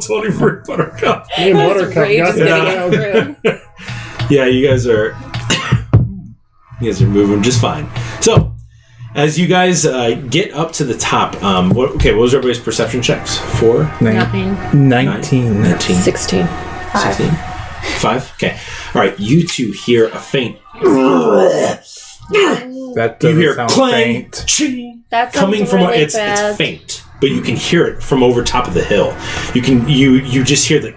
Tony for Buttercup. Me and Buttercup got that. Yeah, you guys are moving just fine. So, as you guys get up to the top, what was everybody's perception checks for? 19. 16. 16? 5? Okay. All right, you two hear a faint. That You hear sound clang, faint. ching, That coming sounds from really it's bad. faint, but you can hear it from over top of the hill. You just hear the.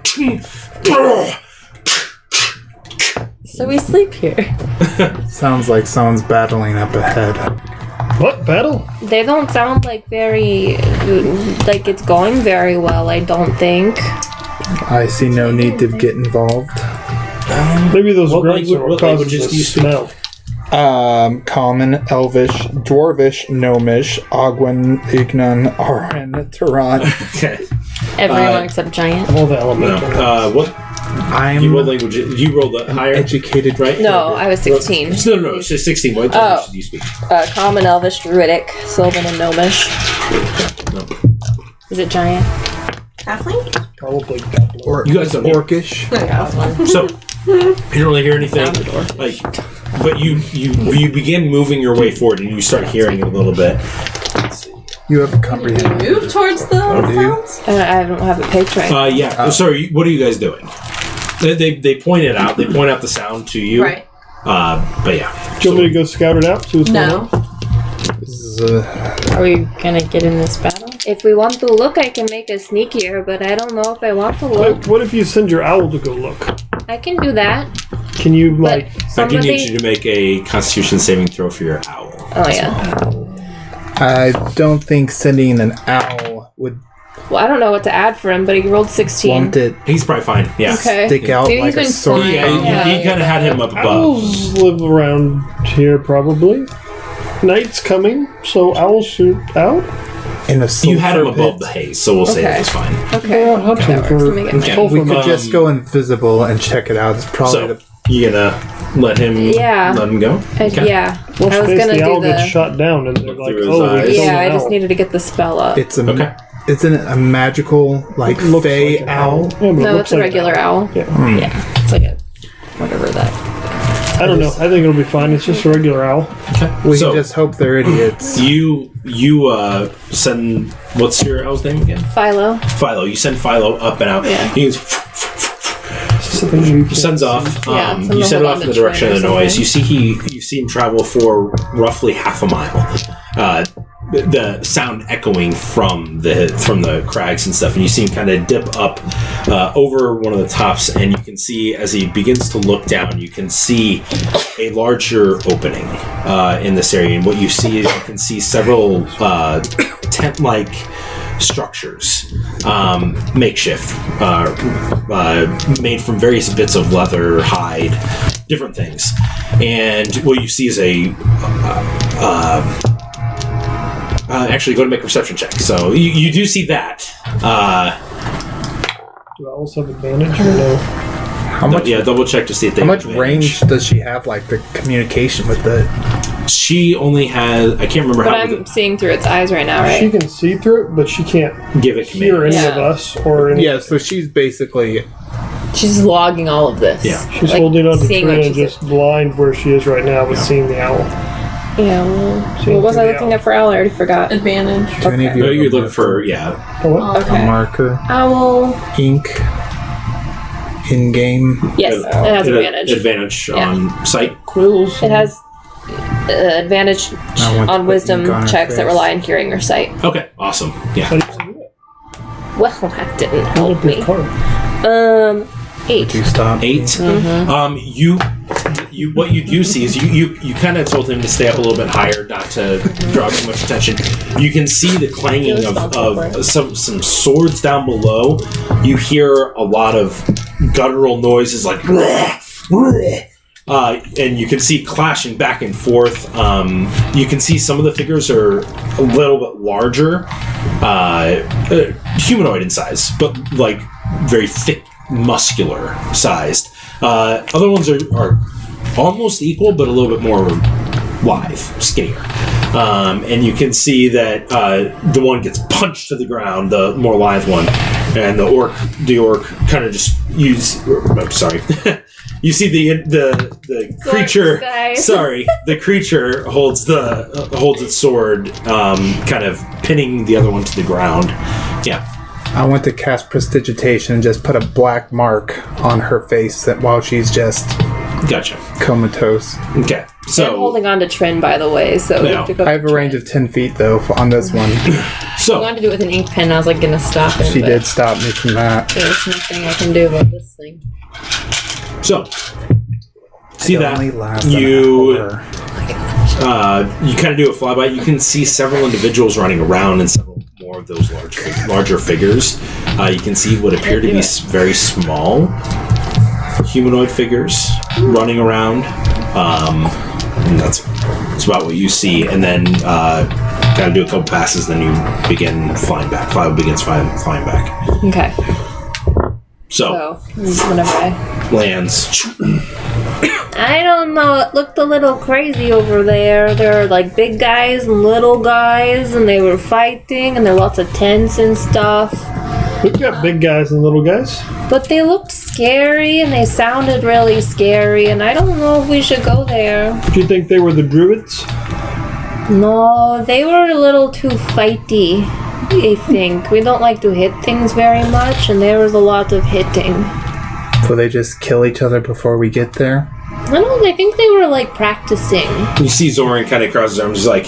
So we sleep here. Sounds like someone's battling up ahead. What? Battle? They don't sound like like it's going very well, I don't think. I see no need to get involved. Maybe those What grunts language- are what causing languages the do you speak? smell. Common, Elvish, Dwarvish, Gnomish, Ogwen, Ignan, Aran, Turan. Okay. Everyone except Giant. All the elemental. No. What I'm what language? You rolled the higher, educated, right? No, I was 16. No. It's just 16. What language do you speak? Common, Elvish, Druidic, Sylvan, and Gnomish. No. Is it Giant? Halfling? Probably Dublin. Or You guys don't hear. Orcish. So you don't really hear anything. Like, but you begin moving your way forward, and you start hearing it a little bit. You have a comprehend. Move towards the sounds? I don't have it picture. Yeah. Sorry. What are you guys doing? They point it out. They point out the sound to you. Right. But yeah. Do you want me to go scout it out? See what's going No. on? This is, Are we gonna get in this battle? If we want to look, I can make us sneakier, but I don't know if I want to look. What if you send your owl to go look? I can do that. Can you, But like... I can need somebody... you to make a Constitution saving throw for your owl. Oh, yeah. I don't think sending an owl would Well, I don't know what to add for him, but he rolled 16. want it He's probably fine. Yeah. Okay. stick out Maybe like he's a been sword. flying. Yeah, Yeah. you kind of had him up above. Owls live around here, probably. Night's coming, so owls shoot out. In a You had him sulfur above pit. the haze, so we'll say Okay. that was fine. Okay. Yeah, hunting That works. for Let me get Okay. We could Um, just go invisible and check it out. It's probably So you gonna let him? Yeah. Let him go. Okay. Yeah. Worst I was case, gonna the owl do gets the... shot down, and they're Look like, through his "Oh, we eyes. killed Yeah, an I just owl." needed to get the spell up. it's a Okay. Isn't it a magical like Looks fey like an owl? Yeah, but it No, looks it's a like an regular owl. Yeah. Yeah. It's like a... Whatever that... I don't know. I think it'll be fine. It's just a regular owl. We So- can just hope they're idiots. You send, what's your owl's name again? Philo. Philo. You send Philo up and out. Yeah. He goes, Something you can sends off. Yeah, You someone send it hold off on in the to direction of the Trent or noise. You see him travel for roughly half a mile. The sound echoing from the crags and stuff, and you see him kind of dip up over one of the tops, and you can see as he begins to look down, you can see a larger opening in this area. And what you see is you can see several tent-like structures, makeshift, made from various bits of leather, hide, different things. And what you see is actually, go to make a perception check. So you do see that. Do owls have advantage or no? How much? Yeah, double check to see if they How have much advantage. range does she have? Like the communication with the? She only has. I can't remember But how I'm seeing through its eyes right now, She right? can see through it, but she can't to give it hear command. any Yeah. of us or any. Yeah, so she's basically She's logging all of this. Yeah. She's Like, holding on to seeing what Trina, she's- just blind where she is right now, but seeing the owl. Yeah, what was I looking at for owl? I already forgot. Advantage. do any of you No, have you're a looking marker? for Oh, what? a Okay. marker, Owl. ink, in game. Yes, it has advantage. Advantage Yeah. on sight. Quills. It has advantage I want to on put wisdom ink on her checks that face. rely on hearing or sight. Okay, awesome. Yeah. How do you do Well, that didn't that? Hold help up your me. card. 8. Do stop. 8. You what you do see is you kind of told him to stay up a little bit higher, not to draw too much attention. You can see the clanging of some swords down below. You hear a lot of guttural noises like and you can see clashing back and forth. You can see some of the figures are a little bit larger, humanoid in size, but like very thick, muscular sized. Other ones are almost equal, but a little bit more lithe, skinnier. And you can see that the one gets punched to the ground, the more lithe one, And the orc kind of just sorry. You see the creature. Sorry, the creature holds its sword, kind of pinning the other one to the ground. Yeah. I want to cast Prestidigitation and just put a black mark on her face while she's just Gotcha. comatose. Okay. So I'm holding on to Trin, by the way, so we have to go. I have a range of 10 feet though on this one. I wanted to do it with an ink pen. I was like gonna stop him. She did stop me from that. There's nothing I can do about this thing. So see that you you kind of do a flyby. You can see several individuals running around and several more of those larger figures. You can see what appear to be very small humanoid figures running around. And that's about what you see. And then kind of do a couple passes, then you begin flying back. Flyby begins flying back. Okay. So whenever I lands. I don't know, it looked a little crazy over there. There are like big guys and little guys, and they were fighting, and there were lots of tents and stuff. We've got big guys and little guys. But they looked scary, and they sounded really scary, and I don't know if we should go there. Do you think they were the druids? No, they were a little too fighty, I think. We don't like to hit things very much, and there was a lot of hitting. Will they just kill each other before we get there? I think they were like practicing. You see Zoran kind of cross his arms, just like,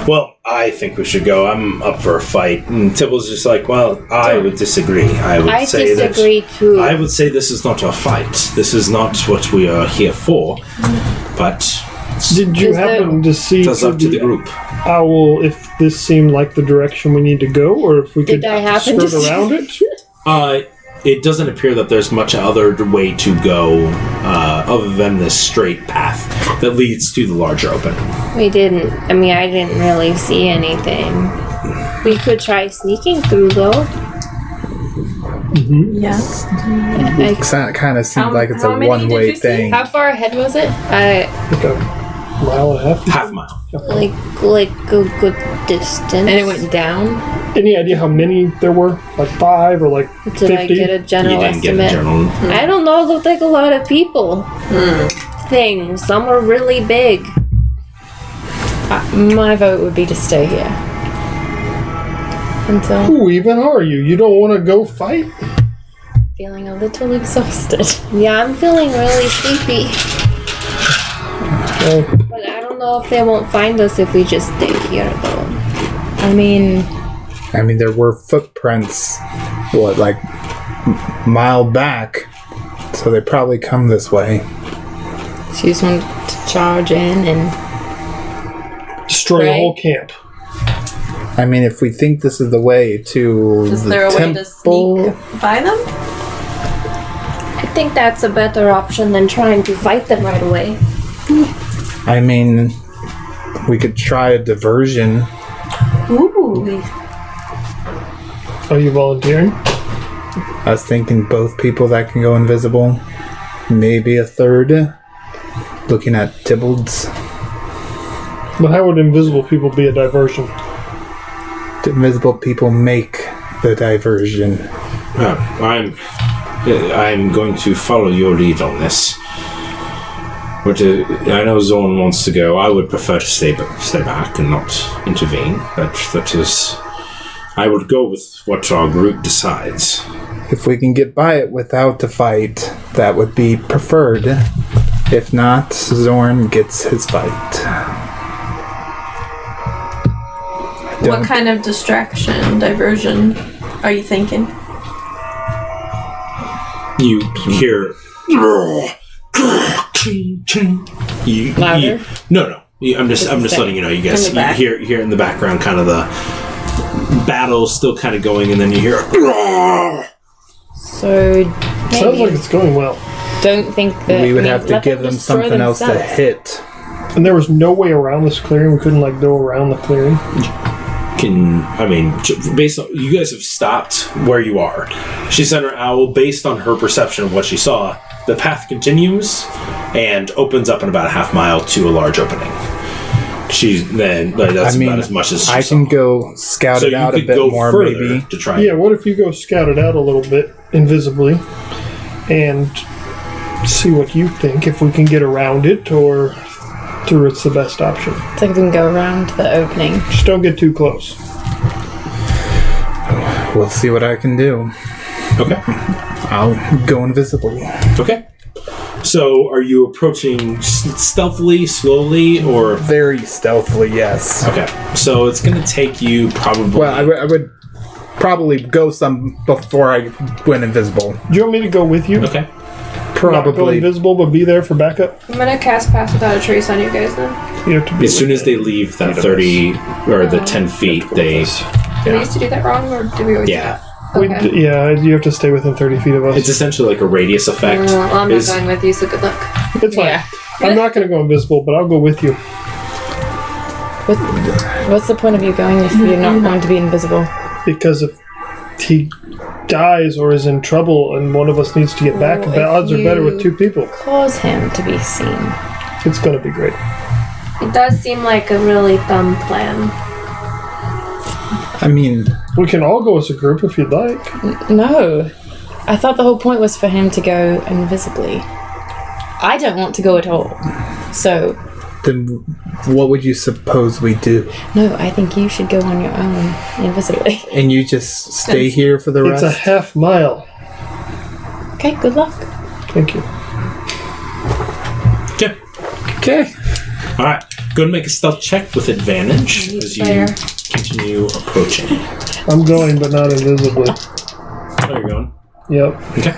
well, I think we should go. I'm up for a fight. And Tibble's just like, well, I would disagree. I disagree too. I would say this is not a fight. This is not what we are here for. But did you happen to see that's up to the group. Owl if this seemed like the direction we need to go, or if we could skirt around it? It doesn't appear that there's much other way to go other than this straight path that leads to the larger opening. I didn't really see anything. We could try sneaking through, though. Mm-hmm. Yeah. It kind of seemed like it's a one-way thing. How far ahead was it? Like a mile and a half? Half mile. Like a good distance. And it went down? Any idea how many there were? Like 5 or like 50? Did I get a general You didn't estimate? get a general. I don't know. It looked like a lot of people. Things. Some were really big. My vote would be to stay here. Until Who even are you? You don't want to go fight? feeling a little exhausted. Yeah, I'm feeling really sleepy. But I don't know if they won't find us if we just stay here, though. I mean, there were footprints, like mile back, so they probably come this way. she just wanted to charge in and Destroy the Right. whole camp. If we think this is the way to Is the there a way temple, to sneak by them? I think that's a better option than trying to fight them right away. we could try a diversion. Ooh. Are you volunteering? I was thinking both people that can go invisible, maybe a third. Looking at Tybbalds. But how would invisible people be a diversion? The invisible people make the diversion. I'm going to follow your lead on this. But I know Zorn wants to go. I would prefer to stay back and not intervene. But that is... I would go with what our group decides. If we can get by it without the fight, that would be preferred. If not, Zorn gets his fight. What kind of distraction, diversion are you thinking? You hear... Louder? No. I'm just letting you know. You guys hear in the background kind of the battle still kind of going, and then you hear... so Sounds like it's going well. don't think that We would have to let give them destroy something else to themselves. hit. And there was no way around this clearing? We couldn't go around the clearing? Based on... You guys have stopped where you are. She sent her owl based on her perception of what she saw. The path continues and opens up in about a half mile to a large opening. That's about as much as I can go scout it out a bit more, maybe. To try. Yeah, what if you go scout it out a little bit invisibly and see what you think, if we can get around it or through it's the best option. It's like we can go around the opening. Just don't get too close. We'll see what I can do. Okay. I'll go invisible. Okay. So, are you approaching stealthily, slowly, or... Very stealthily, yes. Okay. So, it's going to take you probably... Well, I would probably go some before I went invisible. Do you want me to go with you? Okay. Not go Probably. invisible, but be there for backup? I'm gonna cast Pass Without a Trace on you guys then. You have to be As soon as they leave that 30 or the 10 feet, they... Did we used to do that wrong, or did we always Yeah. Okay. you have to stay within 30 feet of us. It's essentially like a radius effect. Well, I'm not going with you, so good luck. It's fine. Yeah. I'm not going to go invisible, but I'll go with you. What's the point of you going if you're not going to be invisible? Because if he dies or is in trouble and one of us needs to get back, the odds are better with 2 people. Cause him to be seen. It's going to be great. It does seem like a really dumb plan. I mean... We can all go as a group if you'd like. No. I thought the whole point was for him to go invisibly. I don't want to go at all. So... Then what would you suppose we do? No, I think you should go on your own, invisibly. And you just stay here for the It's rest? a half mile. Okay, good luck. Thank you. Okay. Okay. All right. Go and make a stealth check with advantage as you continue approaching. I'm going, but not invisibly. Oh, you're going? Yep. Okay.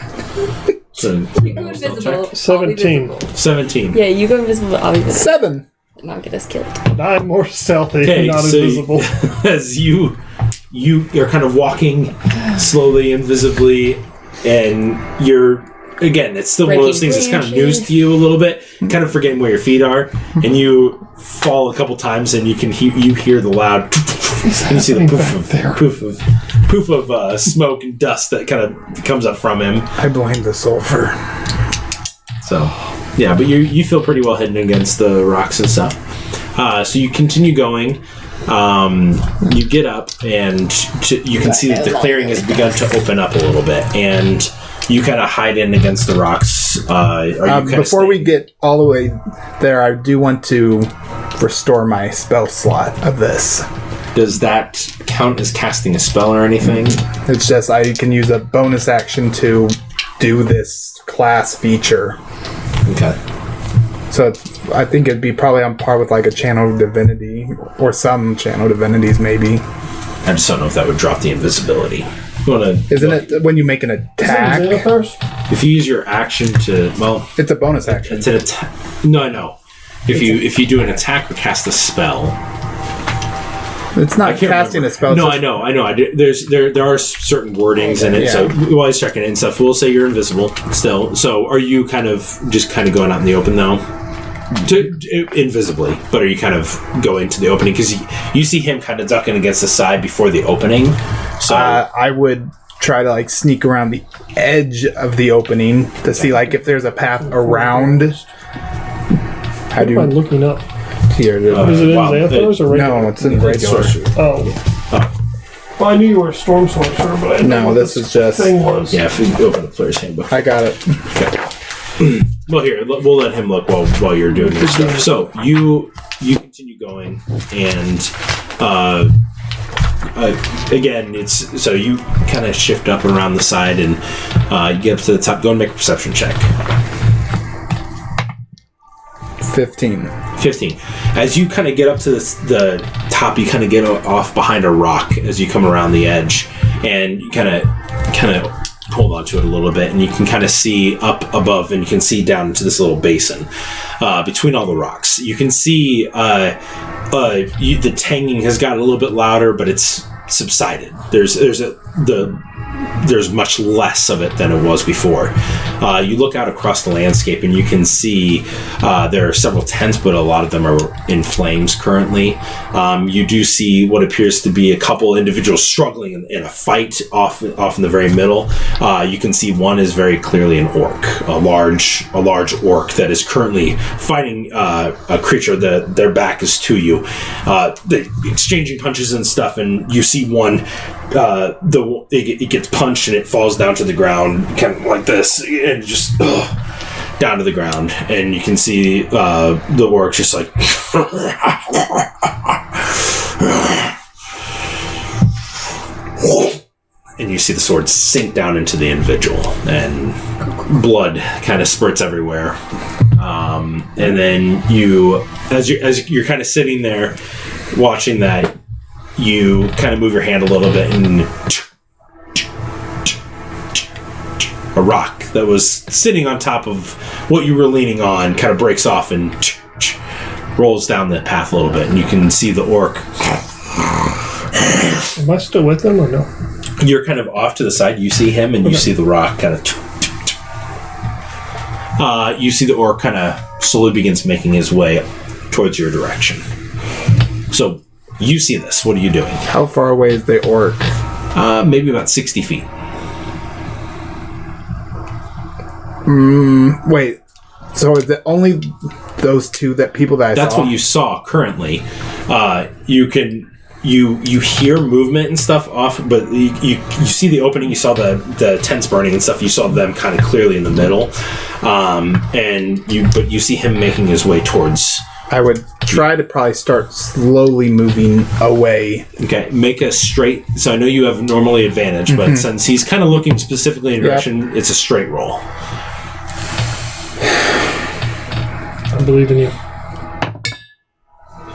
So, Go invisible. 17. 17. Yeah, you go invisible, I'll be invisible. 7. Not get us killed. I'm more stealthy, Okay, not so invisible. as you're kind of walking slowly, invisibly, and you're, again, it's still one of those things that's kind of news to you a little bit, kind of forgetting where your feet are, and you fall a couple times, and you hear the loud, and you see the poof of smoke and dust that kind of comes up from him. I blame the sulfur. So, yeah, but you feel pretty well hidden against the rocks and stuff. So you continue going. You get up, and you can see that the clearing has begun to open up a little bit, and you kind of hide in against the rocks. Before we get all the way there, I do want to restore my spell slot of this. Does that count as casting a spell or anything? It's just I can use a bonus action to do this class feature. Okay. So I think it'd be probably on par with like a channel divinity or some channel divinities maybe. I just don't know if that would drop the invisibility. Isn't it when you make an attack? If you use your action to, well, It's a bonus action. it's an attack. No, I know. If you do an attack or cast a spell. It's not casting a spell. No, I know. There are certain wordings in it. Yeah. So while I was checking it and stuff, we'll say you're invisible still. So are you kind of going out in the open though? Invisibly, but are you kind of going to the opening because you see him kind of ducking against the side before the opening? So I would try to like sneak around the edge of the opening to see like if there's a path around. How do What am I you? looking up? Here it is. Is it in Xanthars or regular? No, it's in regular. Oh. Well, I knew you were a storm sorcerer, but I didn't know No, what this is just. thing was. yeah, if you open the player's handbook. I got it. Well, here we'll let him look while you're doing your stuff. So you continue going, and again, it's so you kind of shift up around the side, and you get up to the top. Go and make a perception check. 15. 15. As you kind of get up to the top, you kind of get off behind a rock as you come around the edge, and you kind of hold onto it a little bit, and you can kind of see up above, and you can see down into this little basin between all the rocks. You can see the tanging has gotten a little bit louder, but it's subsided. The there's much less of it than it was before. You look out across the landscape and you can see there are several tents, but a lot of them are in flames currently. You do see what appears to be a couple individuals struggling in a fight off in the very middle. You can see one is very clearly an orc, a large orc that is currently fighting a creature that their back is to you. They're exchanging punches and stuff, and you see one. It gets punched and it falls down to the ground, kind of like this, and just down to the ground. And you can see the orc just like. And you see the sword sink down into the individual, and blood kind of spurts everywhere. And then as you're kind of sitting there watching that, you kind of move your hand a little bit, and a rock that was sitting on top of what you were leaning on kind of breaks off and rolls down the path a little bit, and you can see the orc. Am I still with them or no? You're kind of off to the side. You see him, and you see the rock kind of. You see the orc kind of slowly begins making his way towards your direction. So you see this. What are you doing? How far away is the orc? Maybe about 60 feet. Wait. So is it only those two people that I saw? That's what you saw currently. You hear movement and stuff off, but you see the opening. You saw the tents burning and stuff. You saw them kind of clearly in the middle, but you see him making his way towards. I would try to probably start slowly moving away. Okay, make a straight. So I know you have normally advantage, but since he's kind of looking specifically in direction, it's a straight roll. I believe in you.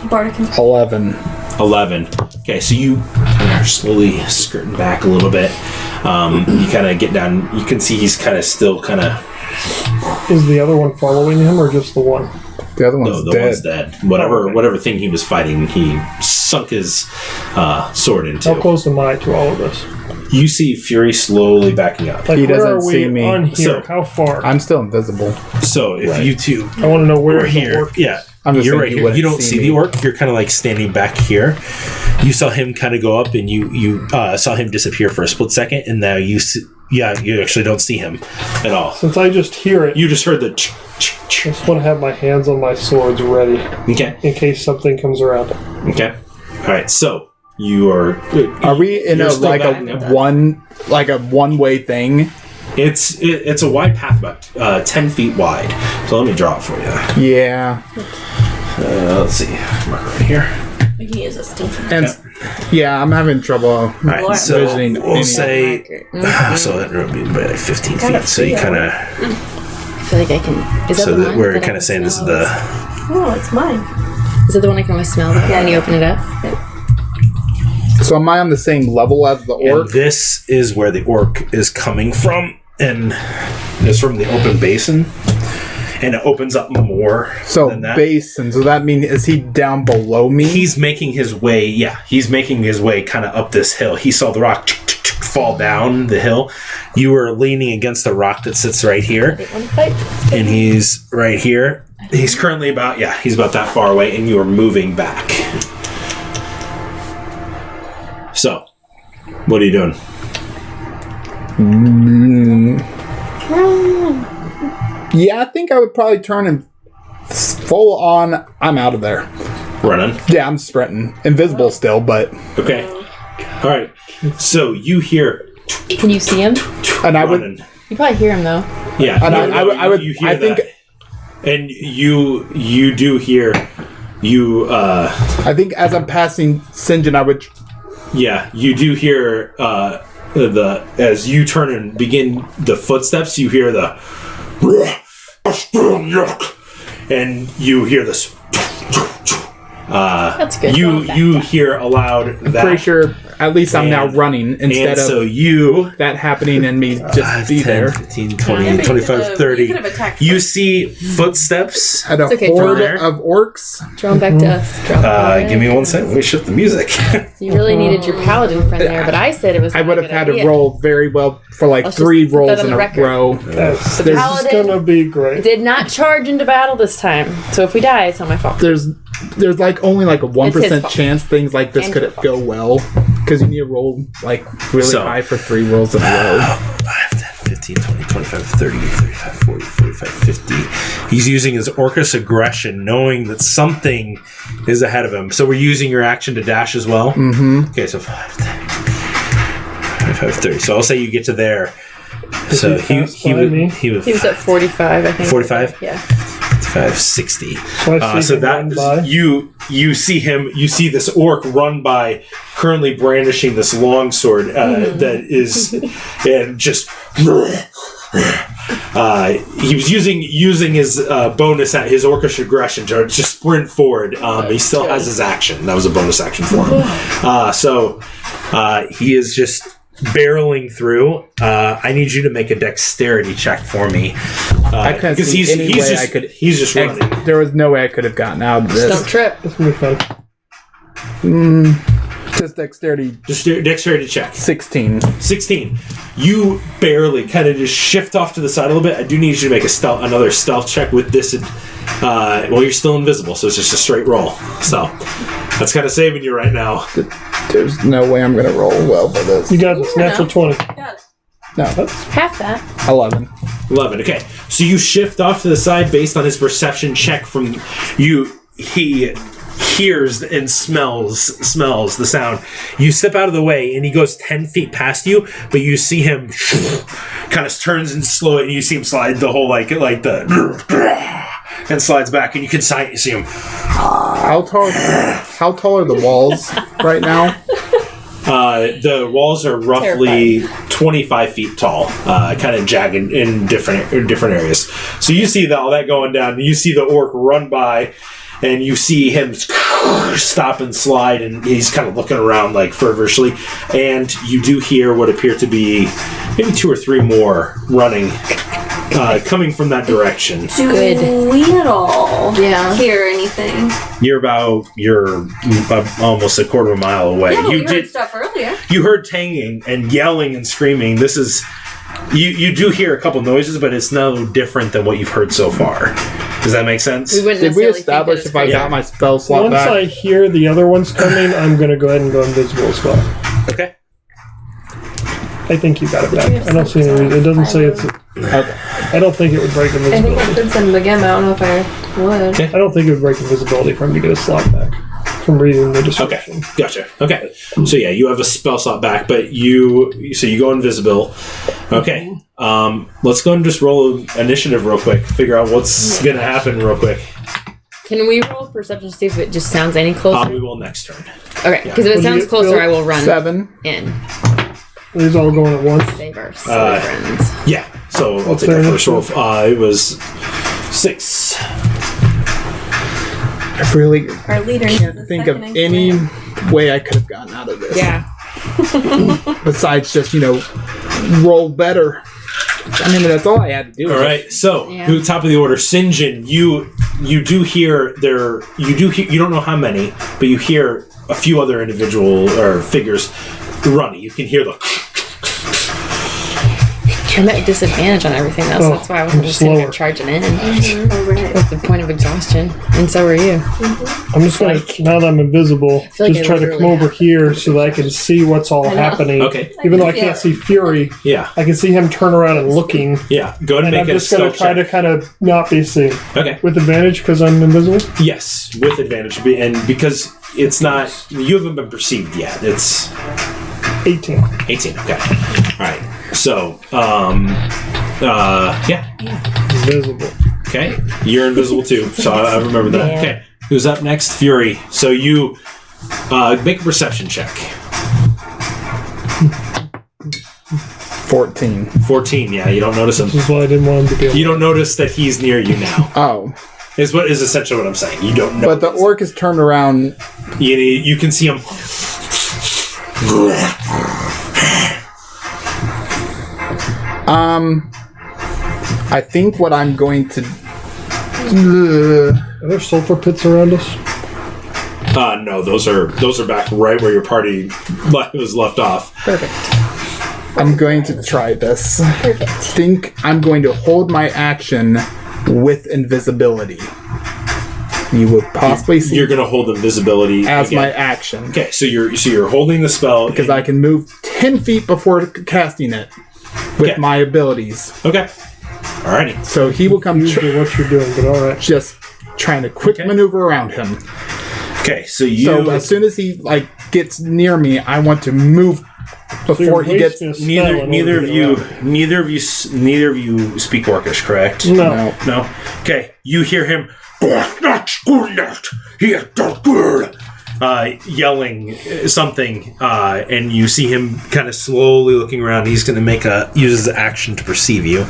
Bardic. 11. 11. Okay, so you are slowly skirting back a little bit. You kind of get down. You can see he's kind of still kind of. Is the other one following him, or just the one? The other one's dead. One's dead. Whatever thing he was fighting, he sunk his sword into. How close am I to all of this? You see Fury slowly backing up. Like, He where doesn't are we see me. on here? So- How far? I'm still invisible. So if you two I want to know where are the here, orc is. yeah, I'm just you're saying right you here. wouldn't You don't see see me. the orc. You're kind of like standing back here. You saw him kind of go up, and you saw him disappear for a split second, and now you actually don't see him at all. Since I just hear it, You just heard the. I just want to have my hands on my swords ready Okay. in case something comes around. Okay. All right. So you are. Are we in You're a still like backing a up. one-way thing? It's a wide path, about 10 feet wide. So let me draw it for you. Yeah. Let's see. Mark right here. He is a stinky. And yeah, I'm having trouble. All right. So Visiting we'll any- say. So that would be about like 15 feet. So you kind of. I feel like I can. Is that So the that one we're that I kind of can saying this is smell? the. Oh, it's mine. Is it the one I can always smell when you open it up? So am I on the same level as the And orc? this is where the orc is coming from, and it's from the open basin, and it opens up more So than that. basin. So that means is he down below me? He's making his way. Yeah, he's making his way kind of up this hill. He saw the rock fall down the hill. You were leaning against the rock that sits right here, and he's right here. He's currently he's about that far away, and you are moving back. So, what are you doing? Yeah, I think I would probably turn and full on. I'm out of there. Running. Yeah, I'm sprinting. Invisible still, but Okay. All right. So you hear Can you see him? and I would. running. You probably hear him though. Yeah. And I would. You hear I think. that. And you do hear you. I think as I'm passing Sinjin, I would. Yeah, you do hear as you turn and begin the footsteps. You hear the. And you hear this. That's good. You hear aloud that. Pretty sure At least I'm now running instead and so of you that happening and me just be 10, there 15, 20, 25, 30. You see footsteps. at a okay, horde Fire. of orcs. Draw 'em back to us. Draw 'em back. Give me 1 second. Let me shift the music. You really needed your paladin friend there, but I said it was. I not would a have good had idea. to roll very well for like Let's 3 just put rolls that on in the a record. row. This is Paladin gonna be great. did not charge into battle this time, so if we die, it's not my fault. There's like only like a 1% fault. chance things like this And could your fault. go well because you need to roll like really So- high for 3 rolls in a row. 5, 10, 15, 20, 25, 30, 35, 40, 45, 50. He's using his Orcus aggression, knowing that something is ahead of him. So we're using your action to dash as well? Mm-hmm. Okay, so 5, 10, 25, 30. So I'll say you get to there. So he he pass by would me? He was at 45, I think. 45? Yeah. 55, 60. So I see So him run by. that you see him. You see this orc run by, currently brandishing this longsword that is, and just. He was using his bonus at his orcish aggression to just sprint forward. He still has his action. That was a bonus action for him. So he is just barreling through. I need you to make a dexterity check for me. I couldn't because see any way just, I could. He's just running. There was no way I could have gotten out of Don't this. trip. It's gonna be fun. Just dexterity Just dexterity check. 16. 16. You barely kind of just shift off to the side a little bit. I do need you to make another stealth check with this. Well, you're still invisible, so it's just a straight roll. So that's kind of saving you right now. There's no way I'm gonna roll well for this. You got this. Natural 20. Got it. No, Half that. 11. 11. Okay, so you shift off to the side based on his perception check from you. He hears and smells the sound. You step out of the way, and he goes 10 feet past you, but you see him kind of turns and slow it, and you see him slide the whole like the and slides back, and you can see him. How tall are the walls right now? The walls are roughly 25 feet tall, kind of jagged in different areas. So you see all that going down. You see the orc run by, and you see him stop and slide, and he's kind of looking around like fervently. And you do hear what appear to be maybe 2 or 3 more running, coming from that direction. Do we at all Yeah. hear anything? You're almost a quarter of a mile away. Yeah, but you we heard stuff earlier. You heard tanging and yelling and screaming. This is you do hear a couple noises, but it's no different than what you've heard so far. Does that make sense? We wouldn't Did we necessarily establish think if that I it's got my spell slot Once back? I hear the other ones coming, I'm gonna go ahead and go invisible as well. Okay. I think you got it back. I don't see any reason. It doesn't say it's. I don't think it would break I think I invisibility. did send him again, but I don't know if I would. Okay. I don't think it would break invisibility for him to get a slot back from reading the Okay, description. gotcha. Okay, so yeah, you have a spell slot back, but you go invisible. Okay, let's go and just roll initiative real quick. Figure out what's gonna happen real quick. Can we roll perception to see if it just sounds any closer? We will next turn. Okay, because if What it do you sounds get, closer, Phil? I will run 7. in. These all going at once. Save our silly friends. Yeah, so I'll What's take our their first roll. It was 6. I really Our leader can't think of any way I could have gotten out of this. Yeah. Besides just, roll better. I mean, that's all I had to do. All right, so Yeah. who top of the order? St. John, you do hear there. You don't know how many, but you hear a few other individual or figures running. You can hear the. I'm at disadvantage on everything else. Oh, That's why I wasn't I'm just sitting there slower. charging in. Alright. At the point of exhaustion. And so are you. I'm just gonna, now that I'm invisible, feel like just I try to come literally over have here so that I can see what's all know. happening. Okay. Even though I can't see Fury, Yeah. I can see him turn around and looking. Yeah. Go ahead and And I'm make a just gonna stealth try check. to kind of not be seen. Okay. With advantage because I'm invisible? Yes, with advantage, and because it's not you haven't been perceived yet. It's 18. 18. Okay. All right. So, yeah. Invisible. Okay. You're invisible too. So I remember that. Yeah. Okay. Who's up next? Fury. So you make a perception check. 14. 14. Yeah. You don't notice him. This is why I didn't want him to be You don't notice that he's near you now. Oh. Is essentially what I'm saying. You don't know. But the orc is turned around. You can see him I think what I'm going to. Are there sulfur pits around us? No, those are back right where your party was left off. Perfect. I'm going to try this. Perfect. Think I'm going to hold my action with invisibility. You would possibly see You're going to hold invisibility as again. my action. Okay, so you're holding the spell Because I can move 10 feet before casting it with Okay. my abilities. Okay. Alrighty. So he will come Usually what you're doing, but alright. just trying to quick Okay. maneuver around him. Okay, so you. So as soon as he gets near me, I want to move before he gets. neither of you speak Orcish, correct? No. No. Okay, you hear him yelling something, and you see him kind of slowly looking around. He's going to use his action to perceive you.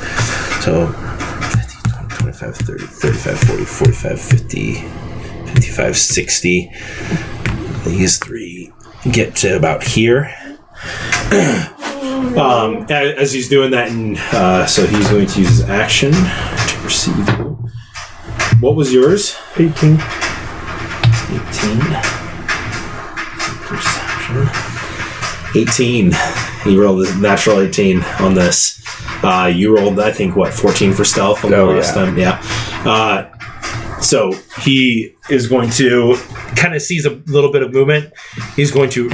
So 50, 20, 25, 30, 35, 40, 45, 50, 55, 60. These three get to about here. As he's doing that, and so he's going to use his action to perceive you. What was yours? 18. 18. Perception. 18. He rolled a natural 18 on this. You rolled, I think, 14 for stealth on the last time? Yeah. So he is going to kind of sees a little bit of movement. He's going to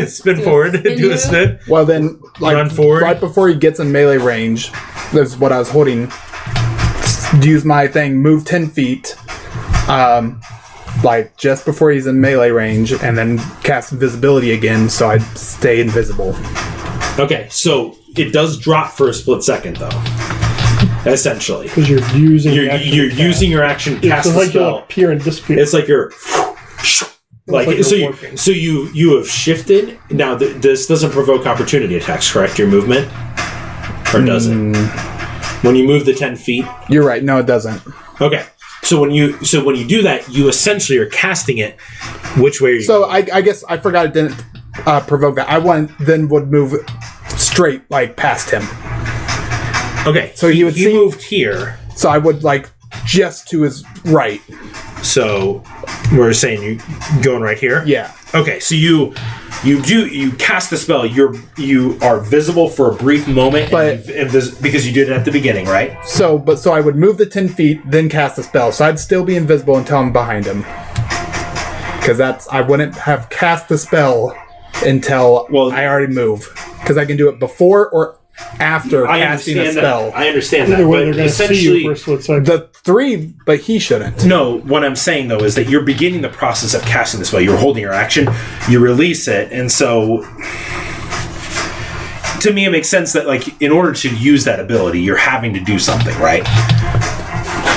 spin forward, do a spin. Well, then, Run forward. right before he gets in melee range, that's what I was holding. Use my thing, move 10 feet, just before he's in melee range, and then cast invisibility again, so I'd stay invisible. Okay, so it does drop for a split second, though. Essentially, Because you're using you're using your action to cast it's the like you'll spell. appear and disappear. It's like you're like like so you're you warping. so you have shifted. Now this doesn't provoke opportunity attacks, correct? Your movement, or does it? When you move the 10 feet. You're right. No, it doesn't. Okay. So when you do that, you essentially are casting it. Which way are you? So I guess I forgot it didn't provoke that. I would move straight past him. Okay. So he would see- moved here. So I would just to his right. So we're saying you going right here. Yeah. Okay. So you cast the spell. You are visible for a brief moment, But- because you did it at the beginning, right? So I would move the 10 feet, then cast the spell. So I'd still be invisible until I'm behind him. Because I wouldn't have cast the spell until I already move. Because I can do it before or after casting a spell. I understand Either that. way, But they're going to see essentially, you for a split second. The 3, but he shouldn't. no, what I'm saying though is that you're beginning the process of casting the spell. You're holding your action, you release it, and so to me it makes sense that in order to use that ability, you're having to do something, right?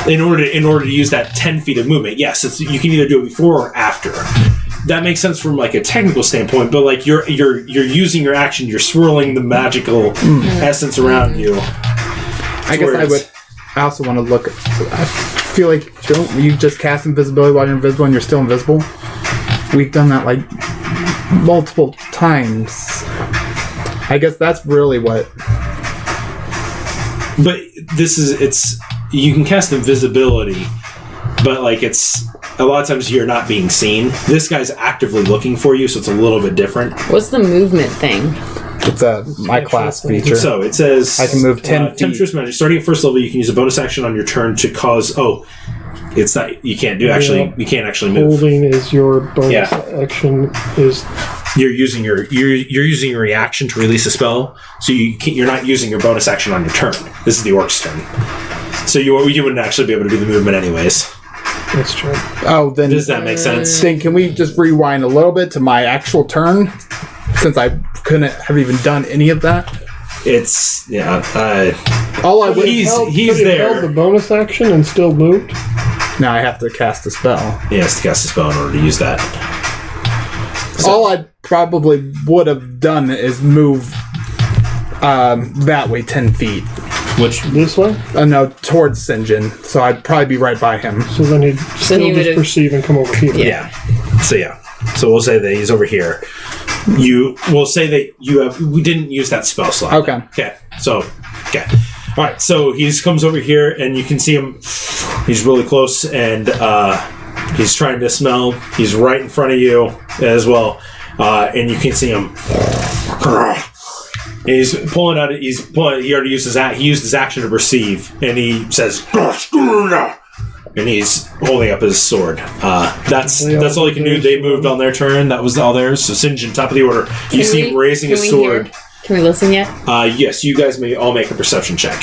In order to use that 10 feet of movement, yes, you can either do it before or after. That makes sense from a technical standpoint, but you're using your action, you're swirling the magical essence around you. I guess I also want to look. I feel like don't you just cast invisibility while you're invisible and you're still invisible? We've done that multiple times. I guess that's really what. But you can cast invisibility, but it's a lot of times you're not being seen. This guy's actively looking for you, so it's a little bit different. What's the movement thing? It's my class feature. So it says I can move 10 feet. Temptress Magic. Starting at first level, you can use a bonus action on your turn to cause. Oh, it's not. You can't do actually. Yeah. You can't actually move. Holding is your bonus Yeah. action. Is You're using your your reaction to release a spell, so you're not using your bonus action on your turn. This is the orc's turn, so you wouldn't actually be able to do the movement anyways. that's true. Oh, then Does that make sense? Then can we just rewind a little bit to my actual turn, since I couldn't have even done any of that? It's All I would He's Could he have there. held the bonus action and still moved. now I have to cast a spell. He has to cast a spell in order to use that. All I probably would have done is move that way 10 feet. Which This way, No, towards Sinjin. So I'd probably be right by him. so then he'd still he just would've- perceive and come over here. yeah. So we'll say that he's over here. You will say that we didn't use that spell slot. Okay. Okay. So, okay. All right. So he comes over here, and you can see him. He's really close, and he's trying to smell. He's right in front of you as well, and you can see him. And he's pulling out. He already used he used his action to perceive, and he says, and he's holding up his sword. That's all he can do. They moved on their turn. That was all theirs. So Sinjin, top of the order. You see him raising his sword. Can we listen yet? Yes, you guys may all make a perception check.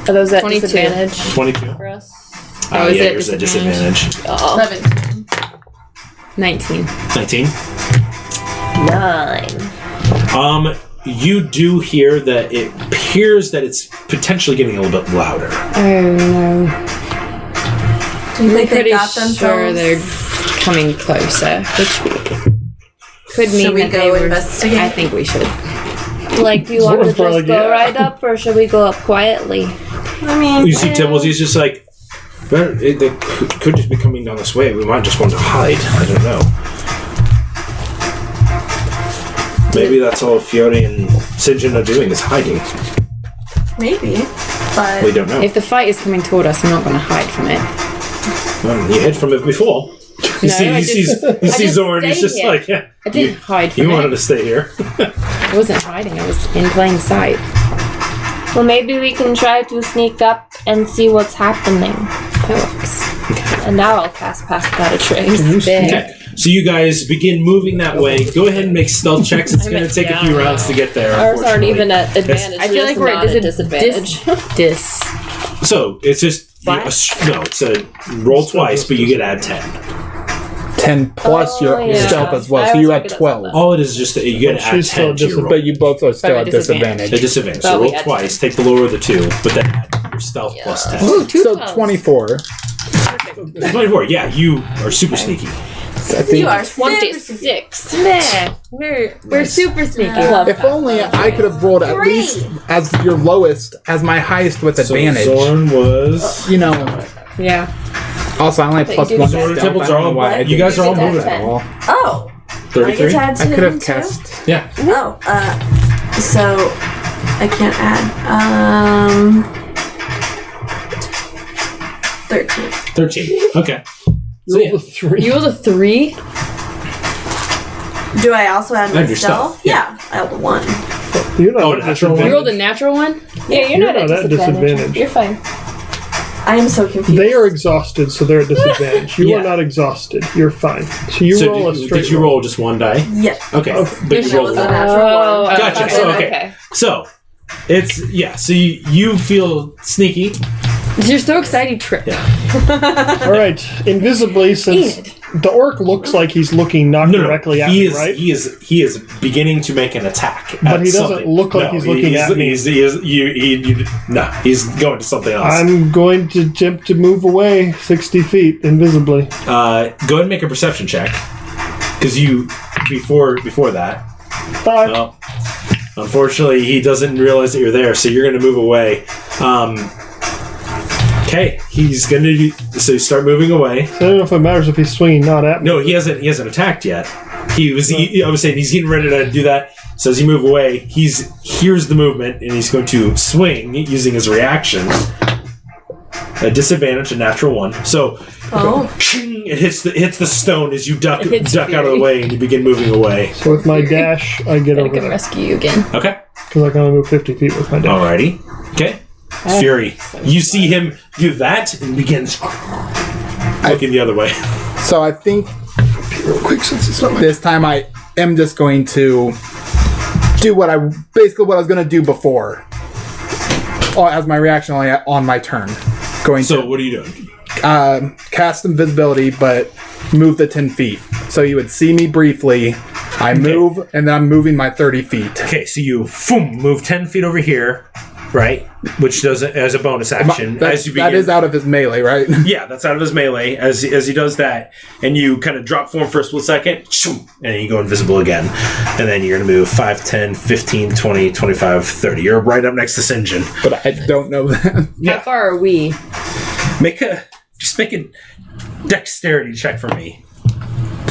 Are those at 22. disadvantage 22. for us? Yeah, is it there's a disadvantage. 17. 19. 19. 9. You do hear that it appears that it's potentially getting a little bit louder. Oh no. Do you think they Pretty got sure themselves? they're coming closer, which could mean Should we that go they were. investigate? I think we should. Like, do you want to just Probably, go yeah. right up, or should we go up quietly? I mean, You see Tibbles, he's just like, well, they could just be coming down this way. We might just want to hide. I don't know. Maybe that's all Fiore and Sinjin are doing is hiding. maybe, but We don't know. If the fight is coming toward us, I'm not going to hide from it. Well, you hid from it before. He sees Zoran. He's stayed just here. like, yeah. I didn't hide from You wanted it. to stay here. I wasn't hiding. I was in plain sight. Well, maybe we can try to sneak up and see what's happening. That works. And now I'll cast Pass Without a Trace. Big. Okay. So you guys begin moving that way. Go ahead and make stealth checks. It's going to take a few rounds to get there. Ours aren't unfortunately. even at advantage. I feel like we're not at at disadvantage. So it's just it's a roll twice, but you get to add 10. 10 plus Oh, your yeah. stealth as well, I so always you had forget 12. that's All it is just that you get to add She's still 10 to your roll. But you both are still But at at disadvantage. A disadvantage. disadvantage. But So we roll had twice. Take the lower of the two, but then add your stealth plus 10. Ooh, two So 12s. 24. 24. Yeah, you are super sneaky. I think you are 26. Nah, we're super sneaky. if only I could have rolled at Three. least as your lowest as my highest with advantage. So Zorn was. You know, Yeah. also I only had plus you one. did to Zorn stealth. Tipples I are don't know all. why I You guys are all did moving that at all. oh, I 33. get to add I 10 could have too? cast. Yeah. Oh, so I can't add. 13. 13. Okay. So, Roll yeah. the 3. You rolled a 3? Do I also add my Add your stealth? stealth, yeah. I have 1. You're not Oh, at natural You disadvantage. rolled a natural one? Yeah, you're not at disadvantage. You're fine. I am so confused. They are exhausted, so they're at disadvantage. You Yeah. are not exhausted. You're fine. So you roll a straight did you roll just one die? Yeah. Okay. But There's you That rolled was a one. natural one. Gotcha. So, okay. So, it's, yeah, so you feel sneaky. You're so excited, Trip. All right. Invisibly, since the orc looks like he's looking not directly at he me, is, right? He is beginning to make an attack. But at he doesn't something. look like he's looking at me. No, he's going to something else. I'm going to attempt to move away 60 feet invisibly. Go ahead and make a perception check. Because before that, 5. well, unfortunately, he doesn't realize that you're there, so you're going to move away. Okay, he's going to so start moving away. So I don't know if it matters if he's swinging not at me. No, he hasn't attacked yet. I was saying he's getting ready to do that. So as you move away, hears the movement and he's going to swing using his reaction. A disadvantage, a natural 1. So it hits the stone as you duck hits out of the Fury. way and you begin moving away. So with my dash, I get I over can there. rescue you again. Okay. Because I can only move 50 feet with my dash. Alrighty. Okay. Fury. You see him do that and begins looking the other way. So I think Real quick, since it's not my... this time I am just going to do what I was going to do before, as my reaction on my turn. So what are you doing? to cast invisibility, but move the 10 feet. So you would see me briefly. I move, and then I'm moving my 30 feet. Okay, so you move 10 feet over here, right? Which does it as a bonus action. As you begin, That is out of his melee, right? Yeah, that's out of his melee as he does that. And you kind of drop form for a split second, and you go invisible again. And then you're going to move 5, 10, 15, 20, 25, 30. You're right up next to Sinjin. But I don't know that. How far are we? Make a dexterity check for me.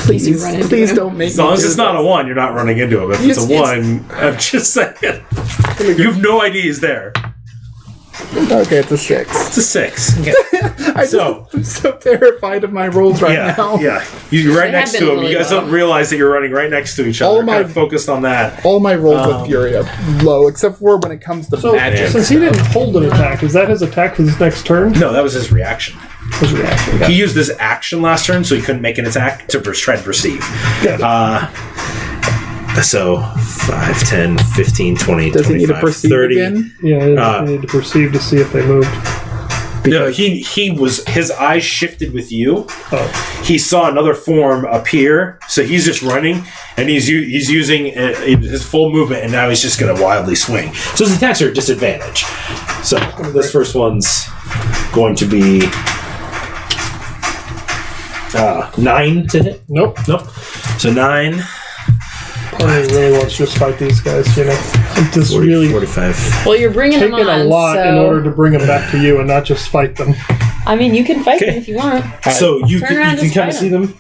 Please do run into Please him. don't make As long me as do it's not a 1, you're not running into him. If it's a 1, I'm just saying. You have no idea he's there. this. Okay, it's a 6. It's a 6. Okay. I'm so terrified of my rolls right now. Yeah. You're right They next have to been him. You really guys low. don't realize that you're running right next to each All other. my- Kind of focused on that. All my rolls with Fury are low, except for when it comes to So, magic. since he didn't hold an attack, is that his attack for this next turn? No, that was his reaction. His reaction. He used his action last turn, so he couldn't make an attack to try to perceive. Yeah. So 5, 10, 15, 20, Does he need to 25, perceive 30. again? Yeah, you need to perceive to see if they moved. No, his eyes shifted with you. Oh. He saw another form appear, so he's just running, and he's using his full movement, and now he's just going to wildly swing. So his attacks are a disadvantage. So this first one's going to be 9 to hit. Nope. So 9. Probably really wants to just fight these guys, you know. I'm just 40, really 45. Well, you're bringing taking them on, a lot so... in order to bring them back to you and not just fight them. I mean, you can fight Okay. them if you want. So you Turn around, can just kind of fight see them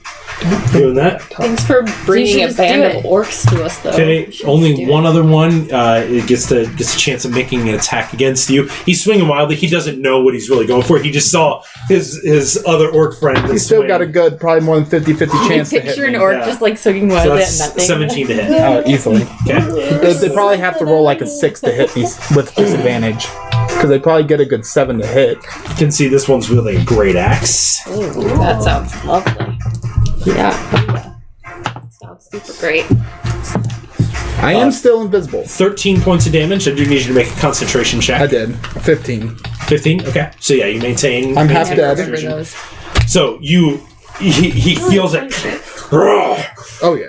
doing that. Thanks for bringing a band of orcs to us, though. Okay, You should only just do one other one. It gets a chance of making an attack against you. He's swinging wildly. He doesn't know what he's really going for. He just saw his other orc friend. He's still got a good, probably more than 50-50 chance to hit Picture me. an orc Yeah. just like swinging So wildly at that's nothing. 17 to hit. Easily. Okay. They probably have to roll like a 6 to hit me with disadvantage. Because they probably get a good 7 to hit. You can see this one's wielding a great axe. Ooh, that sounds lovely. Yeah. Sounds super great. I am still invisible. 13 points of damage. I do need you to make a concentration check. I did. 15. 15? Okay. So yeah, you maintain. I'm half maintain dead. concentration. Remember those. So he feels it. Oh, yeah.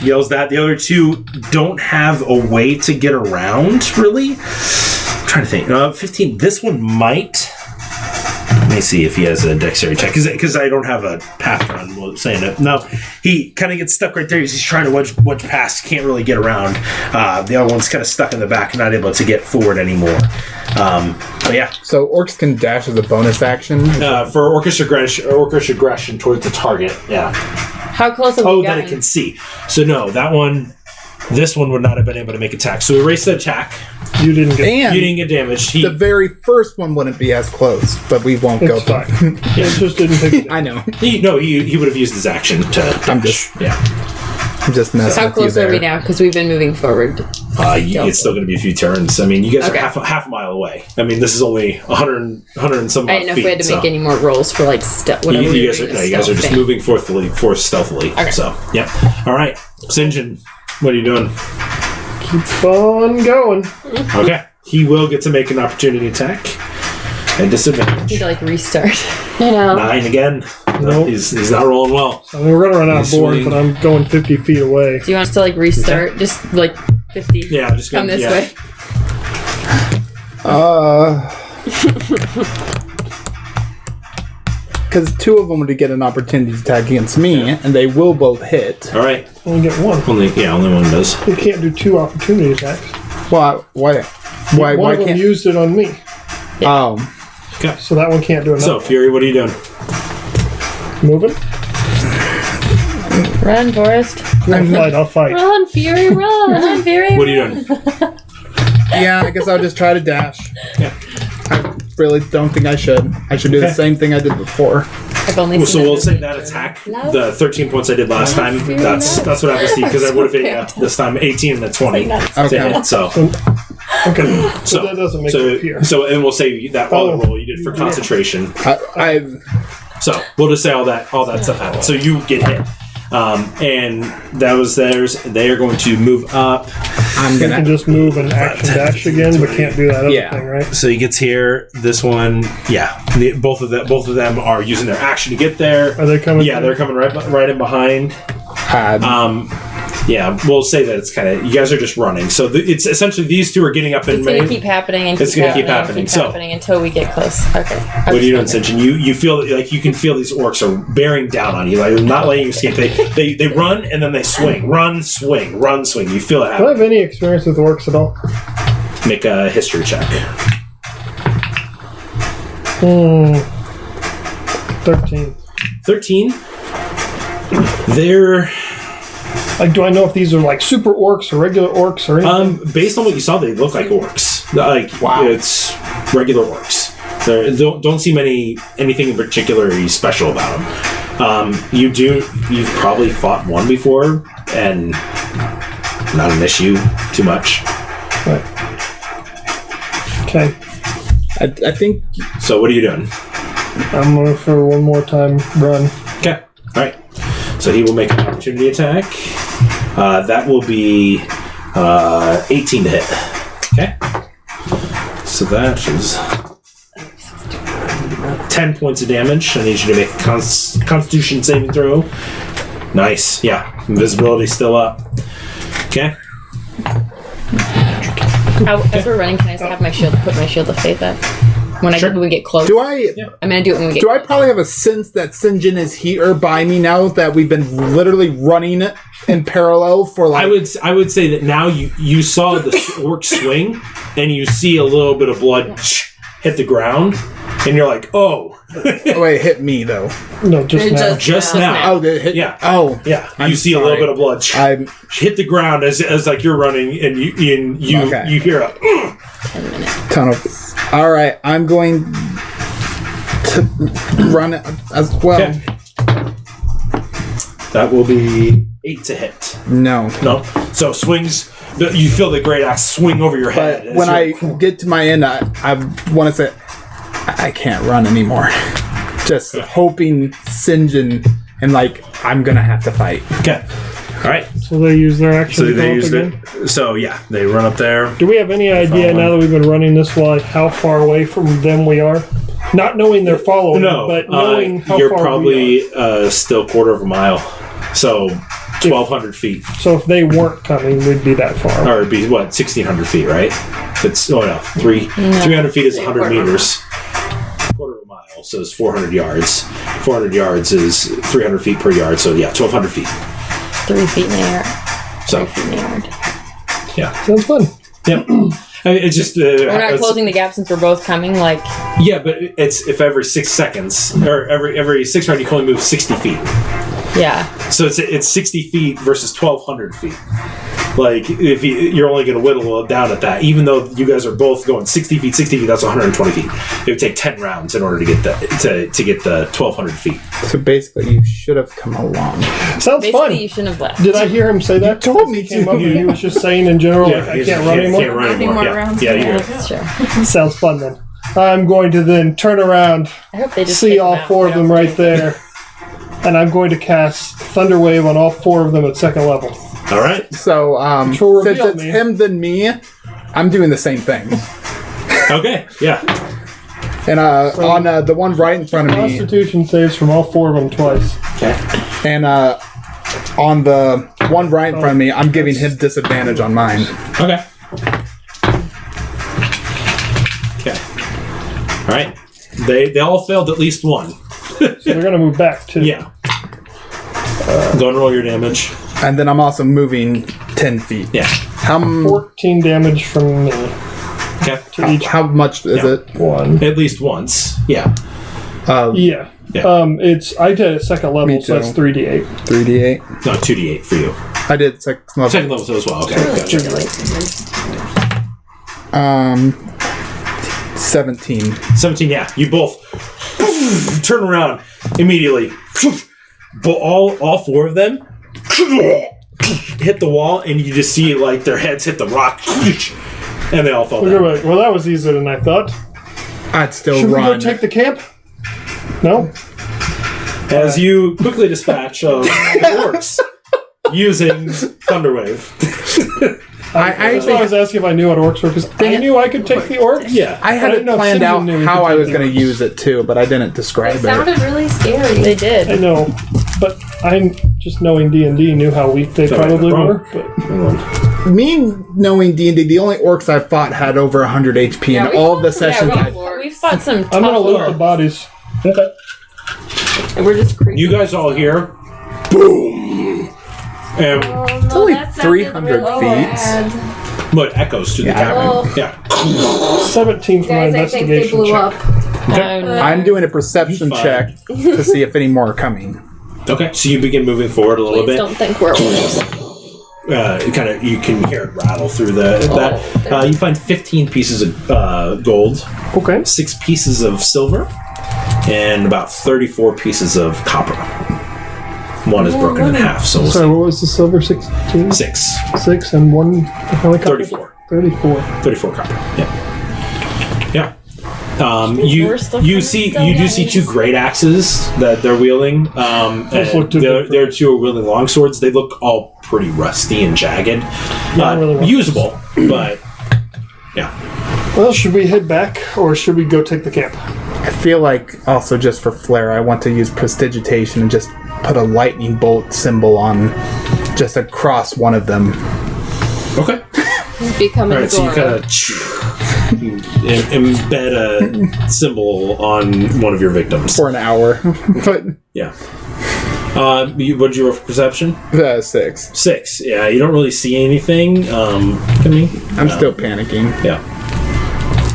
Yells that. The other two don't have a way to get around, really. I'm trying to think. 15. This one might. Let me see if he has a dexterity check. Because I don't have a path run saying it. No, he kind of gets stuck right there. He's trying to wedge past. Can't really get around. The other one's kind of stuck in the back, not able to get forward anymore. But yeah. So orcs can dash as a bonus action. For orcish aggression towards the target. Yeah. How close have we Oh, gotten? that it can see. So no, this one would not have been able to make attack. So erase the attack. You didn't get And You didn't get damaged. the very first one wouldn't be as close, but we won't go it's for fine. It just didn't take it. I know. He would have used his action to dash. I'm just- yeah. I'm just messing How with you close there. are we now? Because we've been moving forward. It's still going to be a few turns. I mean, you guys Okay. are half a mile away. I mean, this is only 100 and some I odd didn't know feet. if we had to make so. any more rolls for like whatever. You, we were guys are, doing no, this you guys are stealth just thing. moving forth stealthily. Okay. So, yeah. All right. Sinjin, what are you doing? Keep on going. Okay. He will get to make an opportunity attack. And disadvantage. Need to like restart. I know. 9 again. No, Nope. he's not rolling well. I mean, we're gonna run out of You board, swing. but I'm going 50 feet away. Do you want us to like restart? Just like 50. Yeah, I'm just Come going this yeah. way. Because two of them would get an opportunity to attack against me, and they will both hit. All right. Only get one. Only one does. You can't do 2 opportunity attacks. Why? One of them can't? used it on me, Okay. so that one can't do another. So, Fury, what are you doing? Moving. Run, Forrest. I'll fight. Run, Fury, run, Fury. What are you doing? Yeah, I guess I'll just try to dash. Yeah. I really don't think I should. I should do the Okay. same thing I did before. I've only So seen we'll that say movie. that attack, the 13 points I did last time, that's what happens to you, because I would have hit this time 18 and then 20 to Okay. hit, so. Okay. So So, that doesn't make it appear. and we'll say that other roll you did for concentration. I've So we'll just say all that stuff happened. So you get hit. And that was theirs. They are going to move up. I'm You can gonna. just move and action dash again, but can't do that other Yeah. thing, right? So he gets here. This one, yeah. Both of them are using their action to get there. Are they coming? Yeah, they're coming right in behind. Yeah, we'll say that it's kind of you guys are just running. So it's essentially these two are getting up in It's gonna main. keep happening and It's keep gonna keep happening, and happening. So- happening until we get close. Okay. What are you doing, Sinjin? You feel like you can feel these orcs are bearing down on you, like not letting you escape. They run and then they swing, run, swing, run, swing. You feel it Do I happen. have any experience with orcs at all? Make a history check. 13. They're... Like, do I know if these are like super orcs or regular orcs or anything? Based on what you saw, they look like orcs. Like, wow. It's regular orcs. Don't seem anything in particularly special about them. You've probably fought one before, and not an issue too much. Right. Okay. I think... So what are you doing? I'm going for one more time run. Okay. All right. So he will make an opportunity attack. That will be 18 to hit. Okay. So that is 10 points of damage. I need you to make a Constitution saving throw. Nice. Yeah. Invisibility's still up. Okay. As we're running, can I still have my shield? Put my shield of faith up when we get close. Do I? I'm gonna do it when we get. Do I probably have a sense that Sinjin is here by me now that we've been literally running in parallel for like? I would say that now you saw the orc swing and you see a little bit of blood hit the ground and you're like, oh. Oh, wait, hit me though. No, just now. Oh, did it hit? Yeah. Oh, yeah. I'm you see sorry. a little bit of blood hit the ground as like you're running and you hear a 10 minutes. Ton of. All right, I'm going to run it as well. Okay. That will be 8 to hit. No. So swings. You feel the great axe swing over your head. But when I get to my end, I want to say I can't run anymore. Just hoping Sinjin and like I'm gonna have to fight. Okay. All right. So they use their action to go up again? So yeah, they run up there. Do we have any idea now that we've been running this while how far away from them we are? Not knowing they're following, but knowing how you're far probably we are. Still quarter of a mile. So 1,200 feet. So if they weren't coming, we'd be that far. Or it'd be, 1,600 feet, right? If it's, 300 feet is 100 meters. Quarter of a mile, so it's 400 yards. 400 yards is 300 feet per yard, so yeah, 1,200 feet. 3 feet in the air. So, 3 feet in the yard. Yeah. Sounds fun. Yeah. It's just... we're not closing the gap since we're both coming, like... Yeah, but it's if every 6 seconds, or every 6 rounds, you can only move 60 feet. Yeah. So it's 60 feet versus 1,200 feet. Like, if you're only going to whittle it down at that, even though you guys are both going 60 feet, that's 120 feet. It would take 10 rounds in order to get to get the 1,200 feet. So basically, you should have come along. Sounds Basically, fun. you shouldn't have left. Did I hear him say that? You told me He came to. up and he was just saying in general, like, I can't run anymore? Can't run anymore. rounds. Yeah, you hear it. That's true. Sounds fun then. I'm going to then turn around, I hope they just see take all them out. 4 of them right there, and I'm going to cast Thunder Wave on all 4 of them at 2nd level. All right. So, Control since reveal it's me. him then me, I'm doing the same thing. Okay. Yeah. And on the one right in front of me, Constitution saves from all 4 of them twice. Okay. and on the one right in front of me, I'm giving him disadvantage on mine. Okay. Okay. All right. They all failed at least one. So they're going to move back too. Yeah. Go and roll your damage. And then I'm also moving 10 feet. Yeah. How 14 damage from me Okay. to each how much is it? one. At least once. Yeah. Yeah. Yeah. It's I did at 2nd level, Me so that's too. 3d8. 3d8. No, 2d8 for you. I did 6 level. Second level as well. Okay. Gotcha. 17. 17. Yeah. You both turn around immediately. But all 4 of them hit the wall, and you just see like their heads hit the rock, and they all fall down. Well, that was easier than I thought. I'd still Should run. we go take the camp? No? As you quickly dispatch of the orcs using Thunderwave. I was asking if I knew what orcs were, because I knew I could take the orcs. Yeah. I had I it didn't know planned Sinjin out knew he how could I take was the going to orcs. use it too, but I didn't describe It it. sounded really scary. They did. I know, but I just knowing D&D knew how weak they So probably wrong. were. But Me knowing D&D, the only orcs I fought had over 100 HP in all of the sessions. We've fought some tough I'm going to loot the orcs. bodies. Okay. And we're just creepy. You guys all hear boom, and It's only 300 feet. what echoes to the Yeah. cavern. Yeah. 17 for my Guys, I think they investigation blew check. up. No. I'm doing a perception Fine. check to see if any more are coming. Okay, so you begin moving forward a little Please bit. don't think we're orcs. You can hear it rattle through that. You find 15 pieces of gold, Okay. 6 pieces of silver, and about 34 pieces of copper. One is broken in half, so we'll So what was the silver? 16? see. 6. 6 and 1. How many copper? 34. 34. 34 copper. Yeah. Yeah. We're still You kind of see still you do see guys. 2 great axes that they're wielding. Those And look too the good for- other 2 are wielding long swords. They look all pretty rusty and jagged. I really want Usable, but yeah. Well, should we head back or should we go take the camp? I feel like also just for flair, I want to use prestidigitation and just put a lightning bolt symbol on just across one of them. Okay. Becoming All right, so you kind of embed a symbol on one of your victims. For an hour. But Yeah. What did you roll for perception? 6. 6. Yeah, you don't really see anything coming. I'm still panicking. Yeah.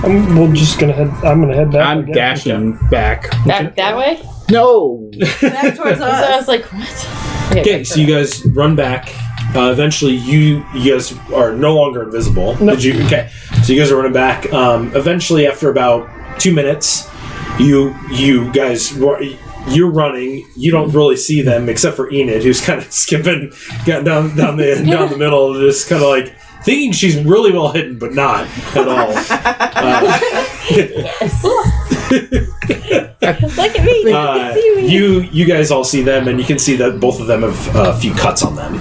I'm gonna head back. I'm again. dashing back. That way? No! Back towards So I us. was like, what? Okay, so you guys run back. Eventually, you guys are no longer invisible. No. Did you? Okay, so you guys are running back. Eventually, after about 2 minutes, you guys. You're running. You don't really see them except for Enid, who's kind of skipping down the middle, just kind of like thinking she's really well hidden, but not at all. Look at me. You guys all see them, and you can see that both of them have a few cuts on them.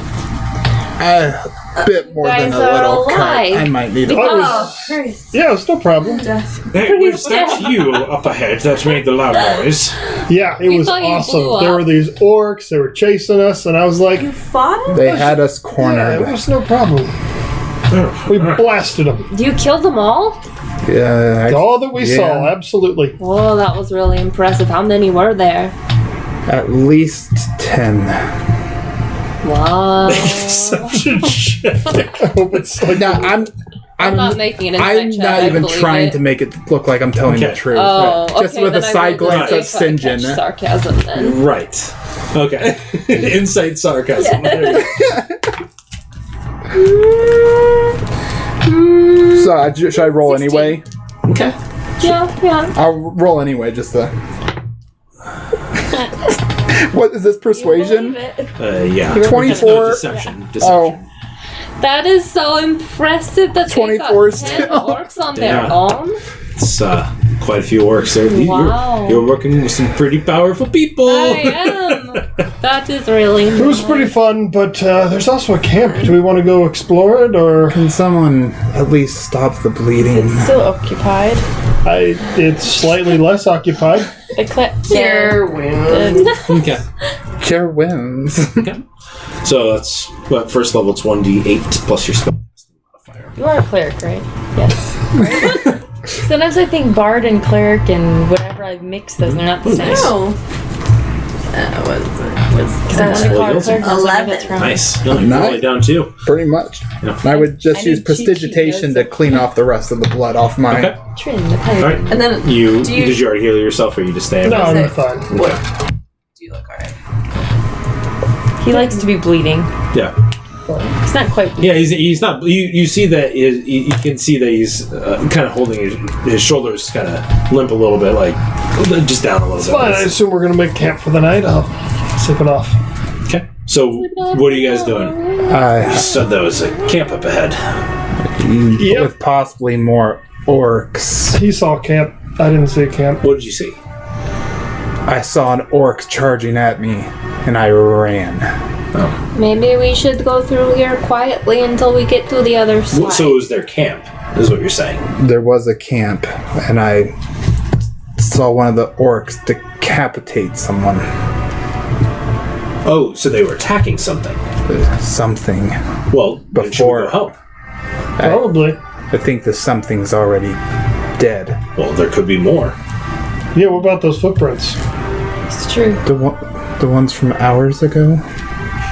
A bit more than guys a are little cut. alive. I might need a Oh, Christ. Yeah, it's no problem. Hey, was that you up ahead that made the loud noise? Yeah, it was thought you awesome. blew There up. were these orcs. They were chasing us, and I was like, You fought him? They had us yeah, it cornered. was no problem. We blasted them. You killed them all? Yeah, All that we Yeah. saw, absolutely. Whoa, that was really impressive. How many were there? at least 10. Wow. Perception check. I hope it's like Now, I'm not making an I'm insight check. not I even believe trying it. to make it look like I'm telling the Okay. truth. Oh, Just okay, with a then I side will glance just at see if I St. John. catch sarcasm then. Right. Okay. Insight sarcasm. There you go. So, should I roll 16. anyway? Okay. Yeah. I'll roll anyway, just to... What is this, persuasion? Yeah. 24. No, deception. Oh, That is so impressive that 24 they got 10 still. orcs on Yeah. their own. It's quite a few orcs there. Wow. You're working with some pretty powerful people. I am. That is really It was pretty fun, but there's also a camp. Do we want to go explore it, or can someone at least stop the bleeding? It's still occupied. it's slightly less occupied? Cure wounds. Okay. Chair wins. Okay. So that's what first level. It's 1d8 plus your spell modifier. You are a cleric, right? Yes. Sometimes I think bard and cleric and whatever I mix those, they're not the same. No. Was Because I want to call her cleric. 11. Nice. No, you're Nice. really down too. Pretty much. Yeah. I would just I use need cheat sheet prestidigitation to notes. clean off the rest of the blood off my... Okay. Trin, the All pirate. right. And then You Do you- did you already heal yourself, or you just stay? No, I'm it? fine. what? Do you look alright? He likes to be bleeding. Yeah. He's not quite bleeding. Yeah. He's not. You see that you can see that he's kind of holding his shoulders kind of limp a little bit, like just down a little bit. Fine, I assume we're going to make camp for the night. I'll sleep it off. Okay. So what are you guys doing? You said there was a camp up ahead. Yep. With possibly more orcs. He saw camp. I didn't see a camp. What did you see? I saw an orc charging at me, and I ran. Maybe we should go through here quietly until we get to the other side. So it was their camp, is what you're saying. There was a camp, and I saw one of the orcs decapitate someone. Oh, so they were attacking something. Something. Well, then should we Before- go help? Probably. I think the something's already dead. Well, there could be more. Yeah, what about those footprints? It's true. The ones from hours ago?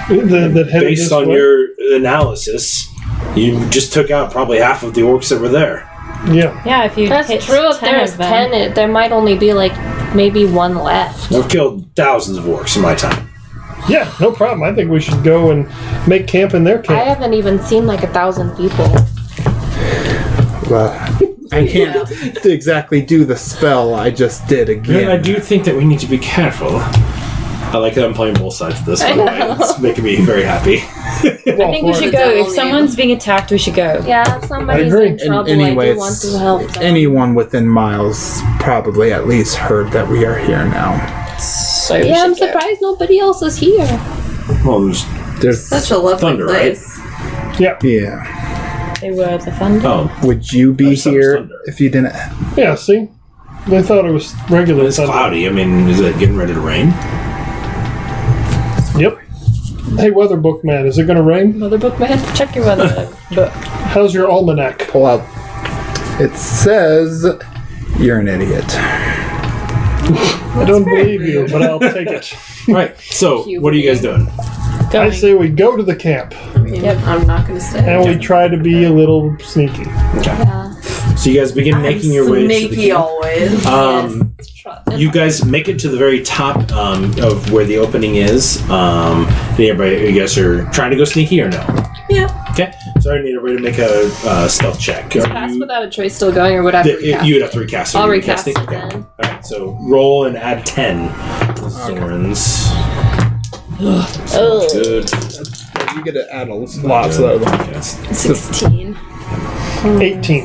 That headed Based this on way? your analysis, you just took out probably half of the orcs that were there. Yeah. Yeah, if you That's hit true. If 10 there's of them. 10, there might only be like maybe one left. I've killed thousands of orcs in my time. Yeah, no problem. I think we should go and make camp in their I camp. haven't even seen like 1,000 people. Well, I can't exactly do the spell I just did again. And I do think that we need to be careful. I like that I'm playing both sides of this, by the way. It's making me very happy. I think we should go. If someone's being attacked, we should go. Yeah, if somebody's agree. in trouble, Anyway, I do want to help them. anyone within miles probably at least heard that we are here now. So we Yeah, I'm should go. surprised nobody else is here. Well, There's Such a lovely Thunder, right? place. yeah. They were the thunder. oh, Would you be There's some here thunder. if you didn't? Yeah, see? They thought it was regular it's thunder. cloudy. I mean, is it getting ready to rain? Yep. Hey, weather book man, is it going to rain? Mother book man. Check your weather book. How's your almanac? Pull out. It says you're an idiot. I don't believe you, but I'll take it. Right. So, what are you guys doing? I Going. say we go to the camp I mean, I'm not going to stay. and we try to be a little sneaky. Yeah. So, you guys begin making your way to the Sneaky camp. always. You guys make it to the very top of where the opening is. You guys are trying to go sneaky or no? Yeah. Okay. So I need everybody to make a stealth check. Is Are Pass you- Without a Trace still going, or would I have to recast you would it? have to recast it. I'll You're recast recasting? it Okay. then. Alright, so roll and add 10. Zorns. Oh, Good. You get to add a lot, so that 16. 18. 18.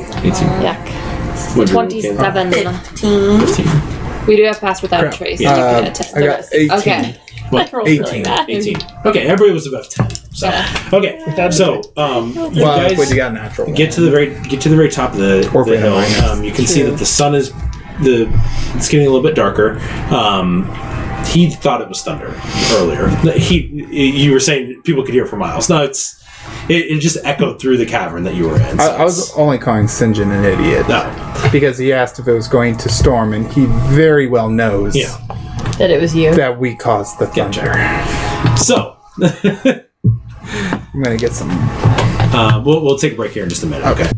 Yuck. What'd you roll, 27. 15. 15. We do have Pass Without Crap. a Trace. Yeah. You can attest I the got rest. 18. Okay. What? I rolled really 18. bad. 18. Okay, everybody was above 10. So, okay. So, you well, guys wait, you got a natural. get to the very top of the Or hill. minus You can see that the sun is it's getting a little bit darker. He thought it was thunder earlier. You were saying people could hear for miles. No, it just echoed through the cavern that you were in. So I was only calling St. John an idiot. no. Because he asked if it was going to storm, and he very well knows Yeah. That it was you. that we caused the thunder. So I'm going to get some. we'll take a break here in just a minute. Okay.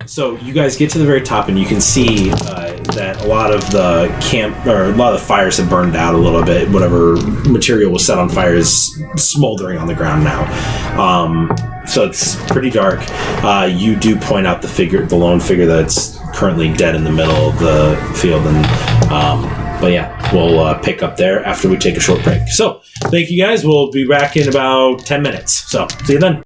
So you guys get to the very top, and you can see that a lot of the camp or a lot of the fires have burned out a little bit. Whatever material was set on fire is smoldering on the ground now. So it's pretty dark. You do point out the lone figure that's currently dead in the middle of the field, and but yeah, we'll pick up there after we take a short break. So thank you guys. We'll be back in about 10 minutes. So see you then.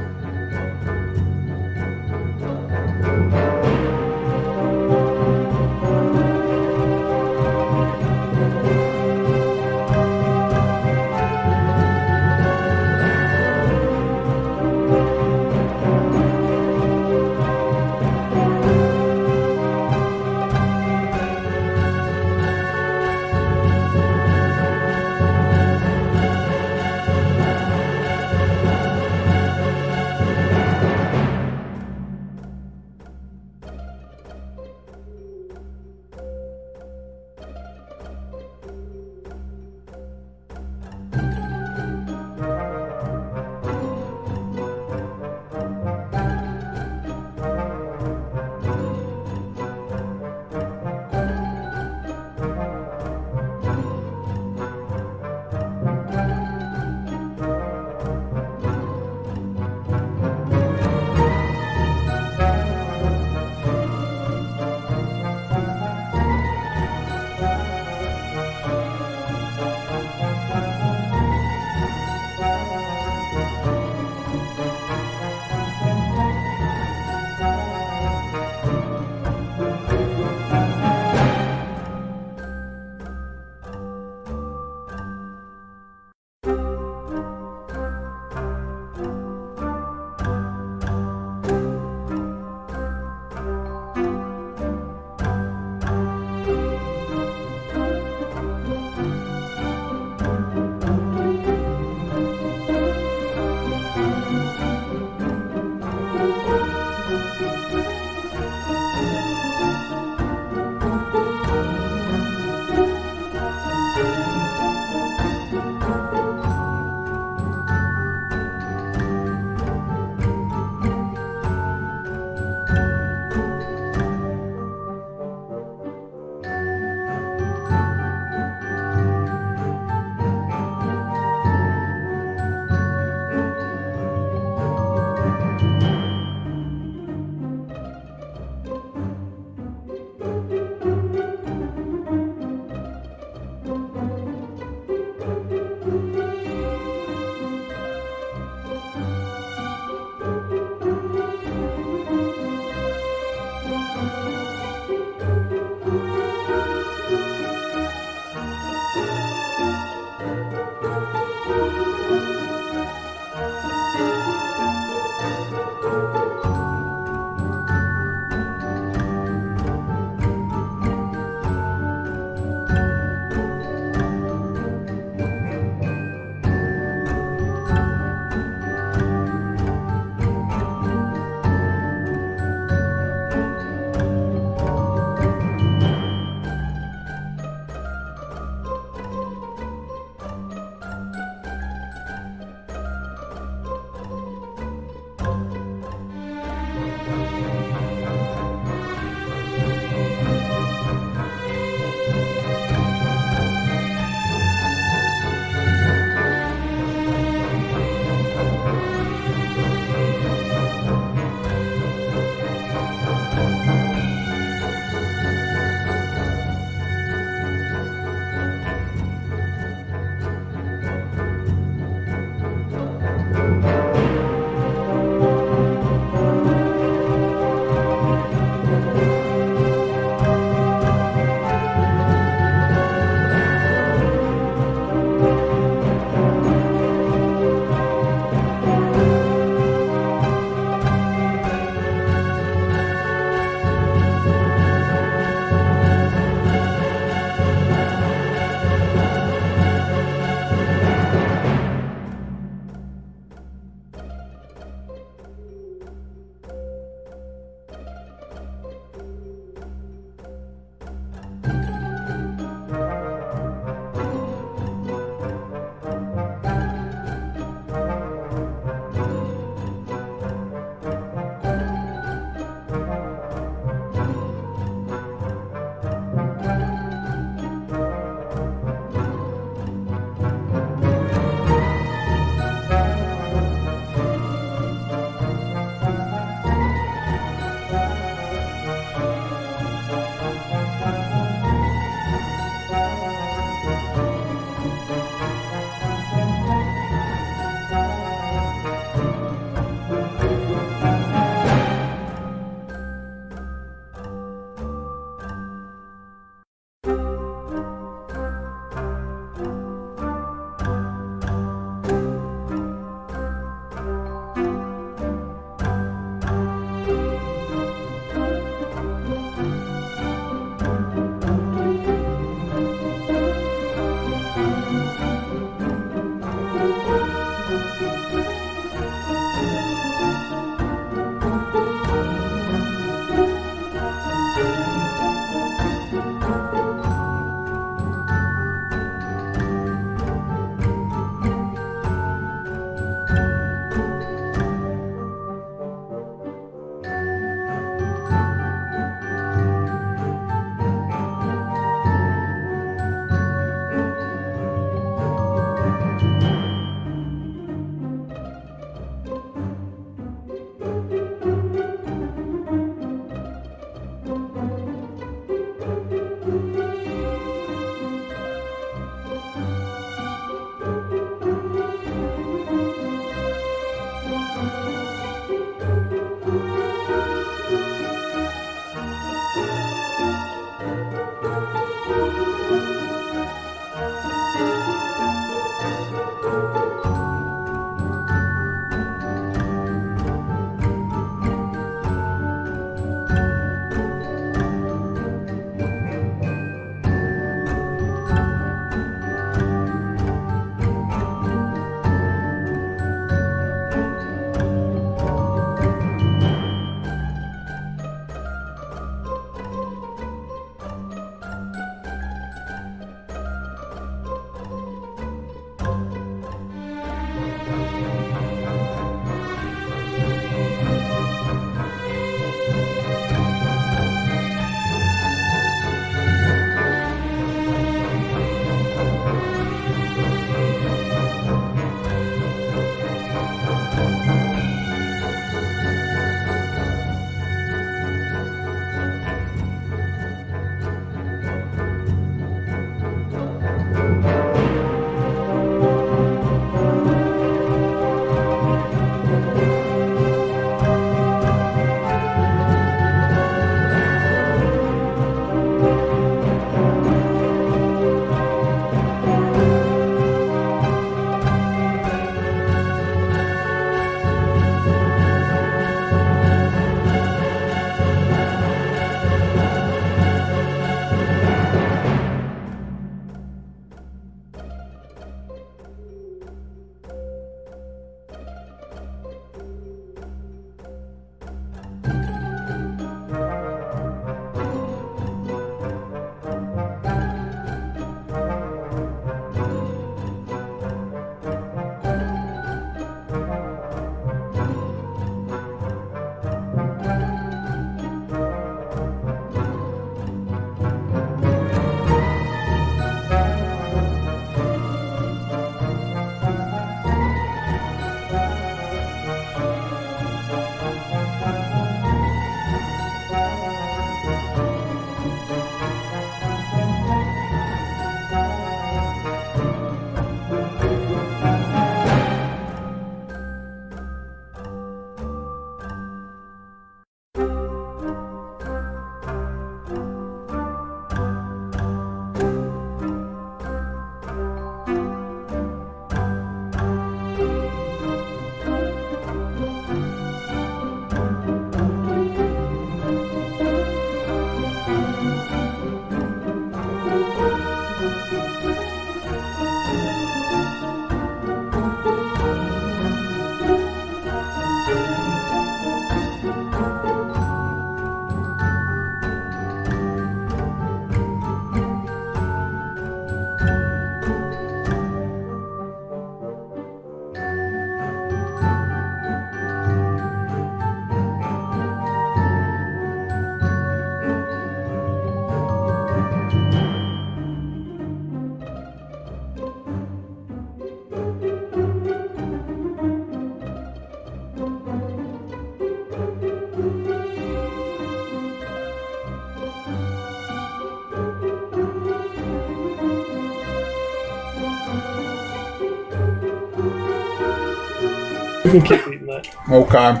You keep eating that. Okay.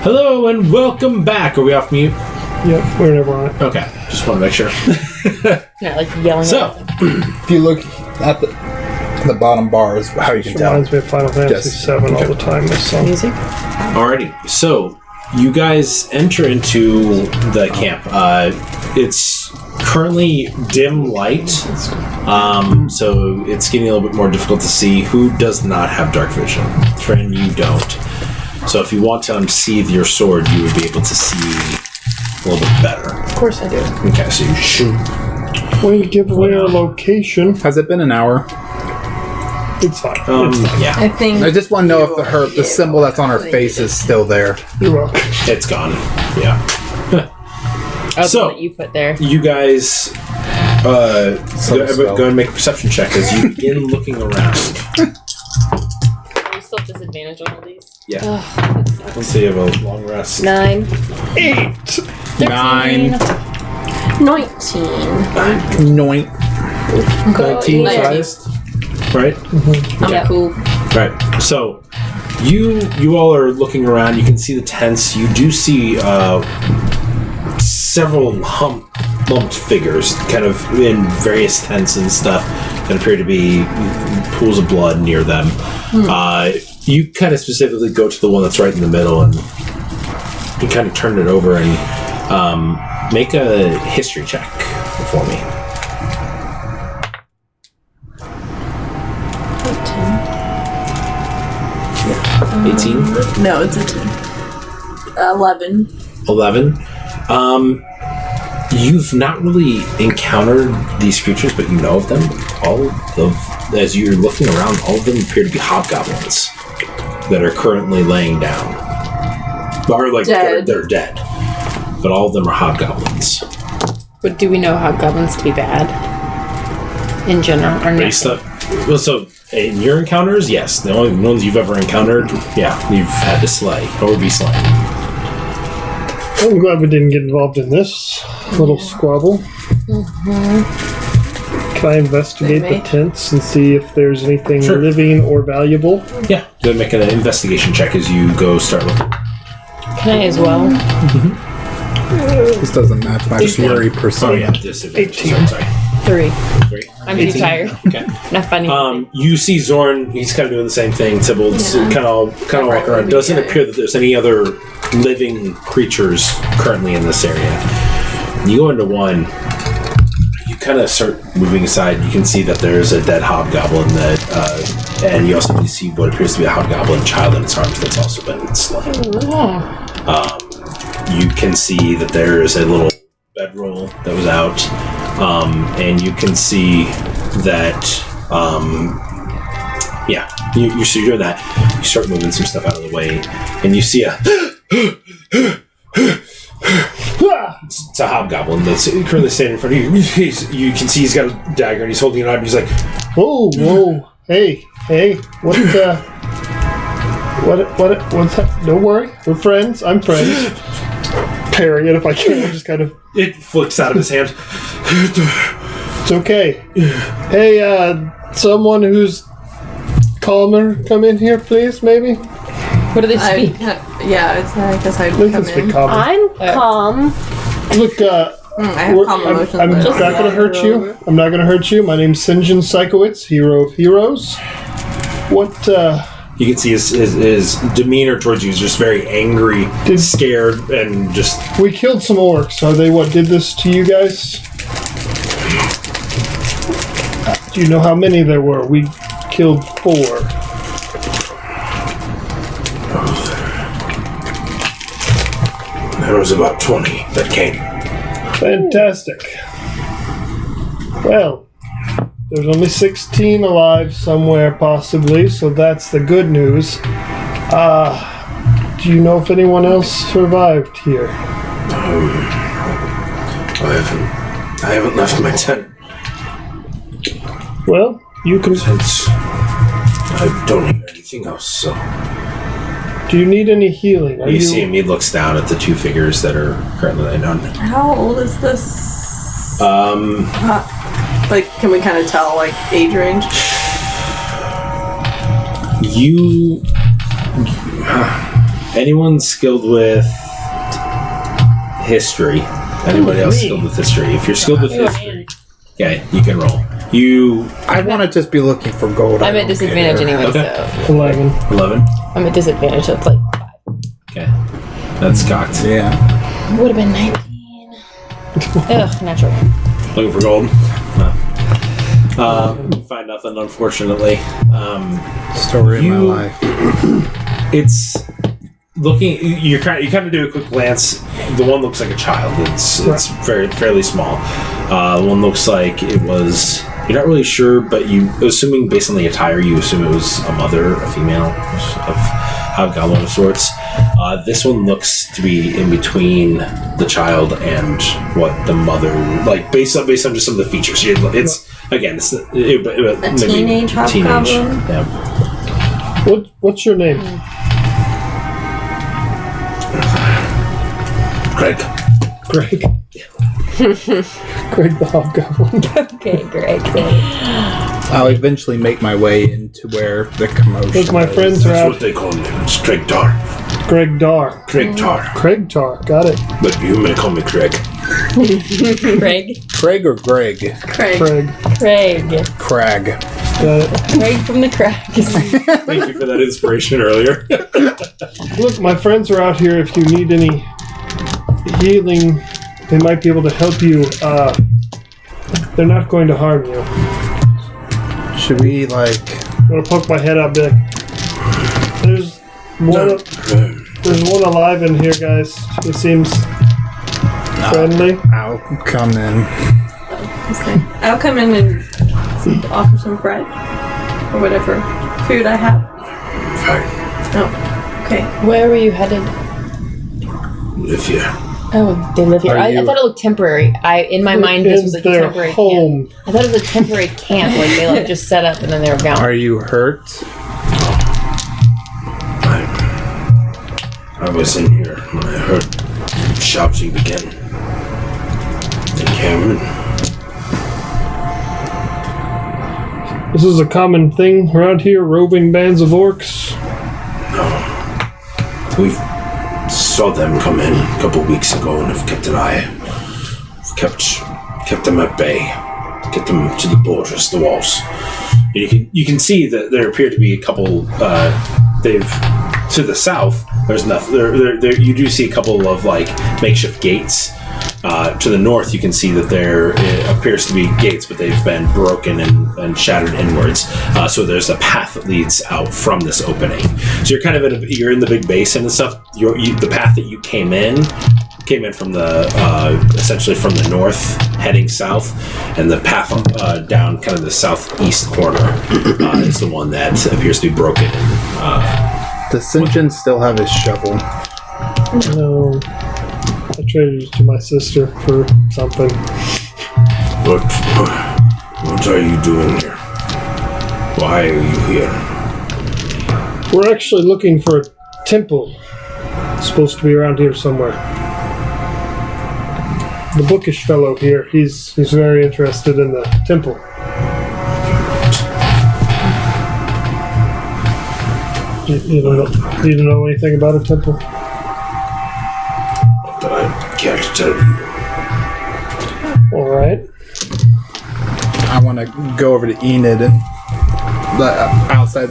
Hello and welcome back. Are we off mute? Yep, we're never on it. Okay, just want to make sure. Yeah, like yelling So, at them. If you look at the bottom bar is how you can It tell. reminds me of Final Fantasy VII all the time, this song. Music. alrighty. So, you guys enter into the camp. It's currently dim light, so it's getting a little bit more difficult to see. Who does not have dark vision? Trin, you don't. So if you want to unsheath your sword, you would be able to see a little bit better. Of course I do. Okay, so you shoot. When you give away our location, Has it been an hour? it's fine. It's fine. Yeah, I think. I just want to know if the symbol that's on her face is still there. You're welcome. it's gone. Yeah. Oh, So- the one that you put there. You guys go and make a perception check as you begin looking around. Are we still at disadvantage on all these? Yeah. Ugh, that sucks. Let's see, you have a long rest. 9. 8! 9. 19. Noink. 19 was highest, right? Yeah. Cool. Right. So you all are looking around. You can see the tents. You do see several lumped figures, kind of in various tents and stuff, that appear to be pools of blood near them. You kind of specifically go to the one that's right in the middle, and you kind of turn it over and make a history check for me. 18? No, it's a 11. 11. You've not really encountered these creatures, but you know of them. As you're looking around, all of them appear to be hobgoblins that are currently laying down. Or like Dead. They're dead. But all of them are hobgoblins. But do we know hobgoblins to be bad? In general, or Based not? well, so in your encounters, yes. The only ones you've ever encountered, yeah, you've had to slay or be slain. I'm glad we didn't get involved in this little squabble. Can I investigate the tents and see if there's anything Sure. living or valuable? Yeah, go make an investigation check as you go start looking. Can I as well? This doesn't match my fury percent. Oh yeah, disadvantage. 18. Sorry. 3. 3. I'm too tired. Okay. Not funny. You see Zorn. He's kind of doing the same thing. Tybalt's kind of walking around. Doesn't appear that there's any other living creatures currently in this area. You go into one. You kind of start moving aside. You can see that there's a dead hobgoblin and you also can see what appears to be a hobgoblin child in its arms that's also been slain. You can see that there is a little bedroll that was out. And you can see that, so you're doing that. You start moving some stuff out of the way, and you see it's a hobgoblin that's currently standing in front of you. You can see he's got a dagger, and he's holding it up, and he's like, Whoa, hey, what's that? Don't worry, we're friends. I'm friends. Parry it if I can, just kind of. it flicks out of his hand. It's okay. Hey, someone who's calmer, come in here, please, maybe? What do they speak? I guess I'd They can come speak in. calmer. I'm calm. Look, I have calm emotions. I'm but not gonna hurt you. I'm not gonna hurt you. My name's Sinjin Psychowitz, hero of heroes. What, You can see his demeanor towards you is just very angry, scared, and just... we killed some orcs. Are they what did this to you guys? Do you know how many there were? We killed 4. There was about 20 that came. Fantastic. Well, there's only 16 alive somewhere, possibly, so that's the good news. Do you know if anyone else survived here? I haven't left my tent Well, you can. since I don't hear anything else, so... Do you need any healing? Are You see him, he looks down at the 2 figures that are currently laying down. How old is this? Can we kind of tell, age range? Anyone skilled with history? Anybody else skilled with history? If you're skilled with history, okay, you can roll. I want to just be looking for gold. I'm at disadvantage anyway, so 11. 11. I'm at disadvantage, so it's like 5. Okay, that's cocked. Yeah. Would have been 19. Ugh, natural. Looking for gold. No. You find nothing, unfortunately. Story of my life. It's looking. You kind of do a quick glance. The one looks like a child. It's fairly small. The one looks like it was. You're not really sure, but you assuming based on the attire, you assume it was a mother, a female of hobgoblin of sorts. This one looks to be in between the child and what the mother like based on just some of the features. It's again, it's a teenage hobgoblin. Yeah. What's your name? Craig. Greg. Greg the Hobgoblin. Okay, Greg. I'll eventually make my way into where the commotion Because my is. friends are That's out. what they call me. It's Craig Tar. Greg Dar. Craig Tar. Craig Tar. Got it. But you may call me Craig. Craig. Craig or Greg? Craig. Craig. Craig. Crag. Got it. Craig from the Crags. Thank you for that inspiration earlier. Look, my friends are out here. If you need any healing, they might be able to help you. They're not going to harm you. Should we, like... I'm going to poke my head up, be like, there's one alive in here, guys. It seems friendly. I'll come in. I'll come in and offer some bread or whatever food I have. Fine. Oh, okay. Where were you headed? Live here. Oh, they live here. I thought it looked temporary. In my mind, this was a their temporary home. camp. I thought it was a temporary camp, like they just set up and then they were gone. Are you hurt? I was in here when I heard shouting begin. They came in. This is a common thing around here, roving bands of orcs. We saw them come in a couple weeks ago and have kept an eye. Kept them at bay. Get them to the borders, the walls. And you can see that there appear to be a couple. They've to the south. There's nothing. There you do see a couple of like makeshift gates. To the north, you can see that there appears to be gates, but they've been broken and shattered inwards. So there's a path that leads out from this opening. So you're kind of you're in the big basin and stuff. The path that you came in from the essentially from the north, heading south, and the path down kind of the southeast corner is the one that appears to be broken. Does Sinjin still have his shovel? No. I traded it to my sister for something. What are you doing here? Why are you here? We're actually looking for a temple. It's supposed to be around here somewhere. The bookish fellow here, he's very interested in the temple. You don't know anything about a temple? I can't tell you. All right. I want to go over to Enid and outside.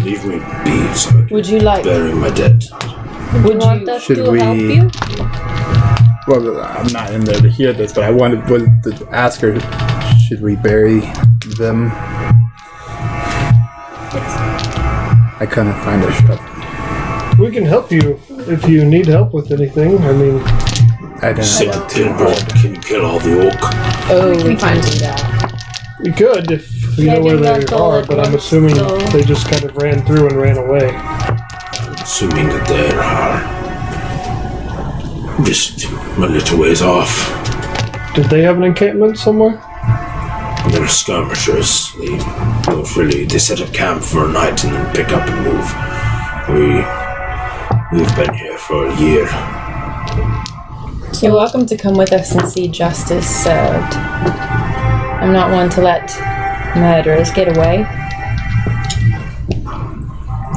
Leave me be so I can Would you like? bury my dead. Would you want us Should to we- help you? Well, I'm not in there to hear this, but I wanted to ask her, should we bury them? I couldn't find a shovel. We can help you if you need help with anything. I mean, I didn't Sick want to. Tilburg, can you kill all the orc? Oh, We can find do that. we could if you know where they are, but I'm assuming they just kind of ran through and ran away. I'm assuming that they are just a little ways off. Did they have an encampment somewhere? They're skirmishers. They set up camp for a night and then pick up and move. We've been here for a year. You're welcome to come with us and see justice served. I'm not one to let murderers get away.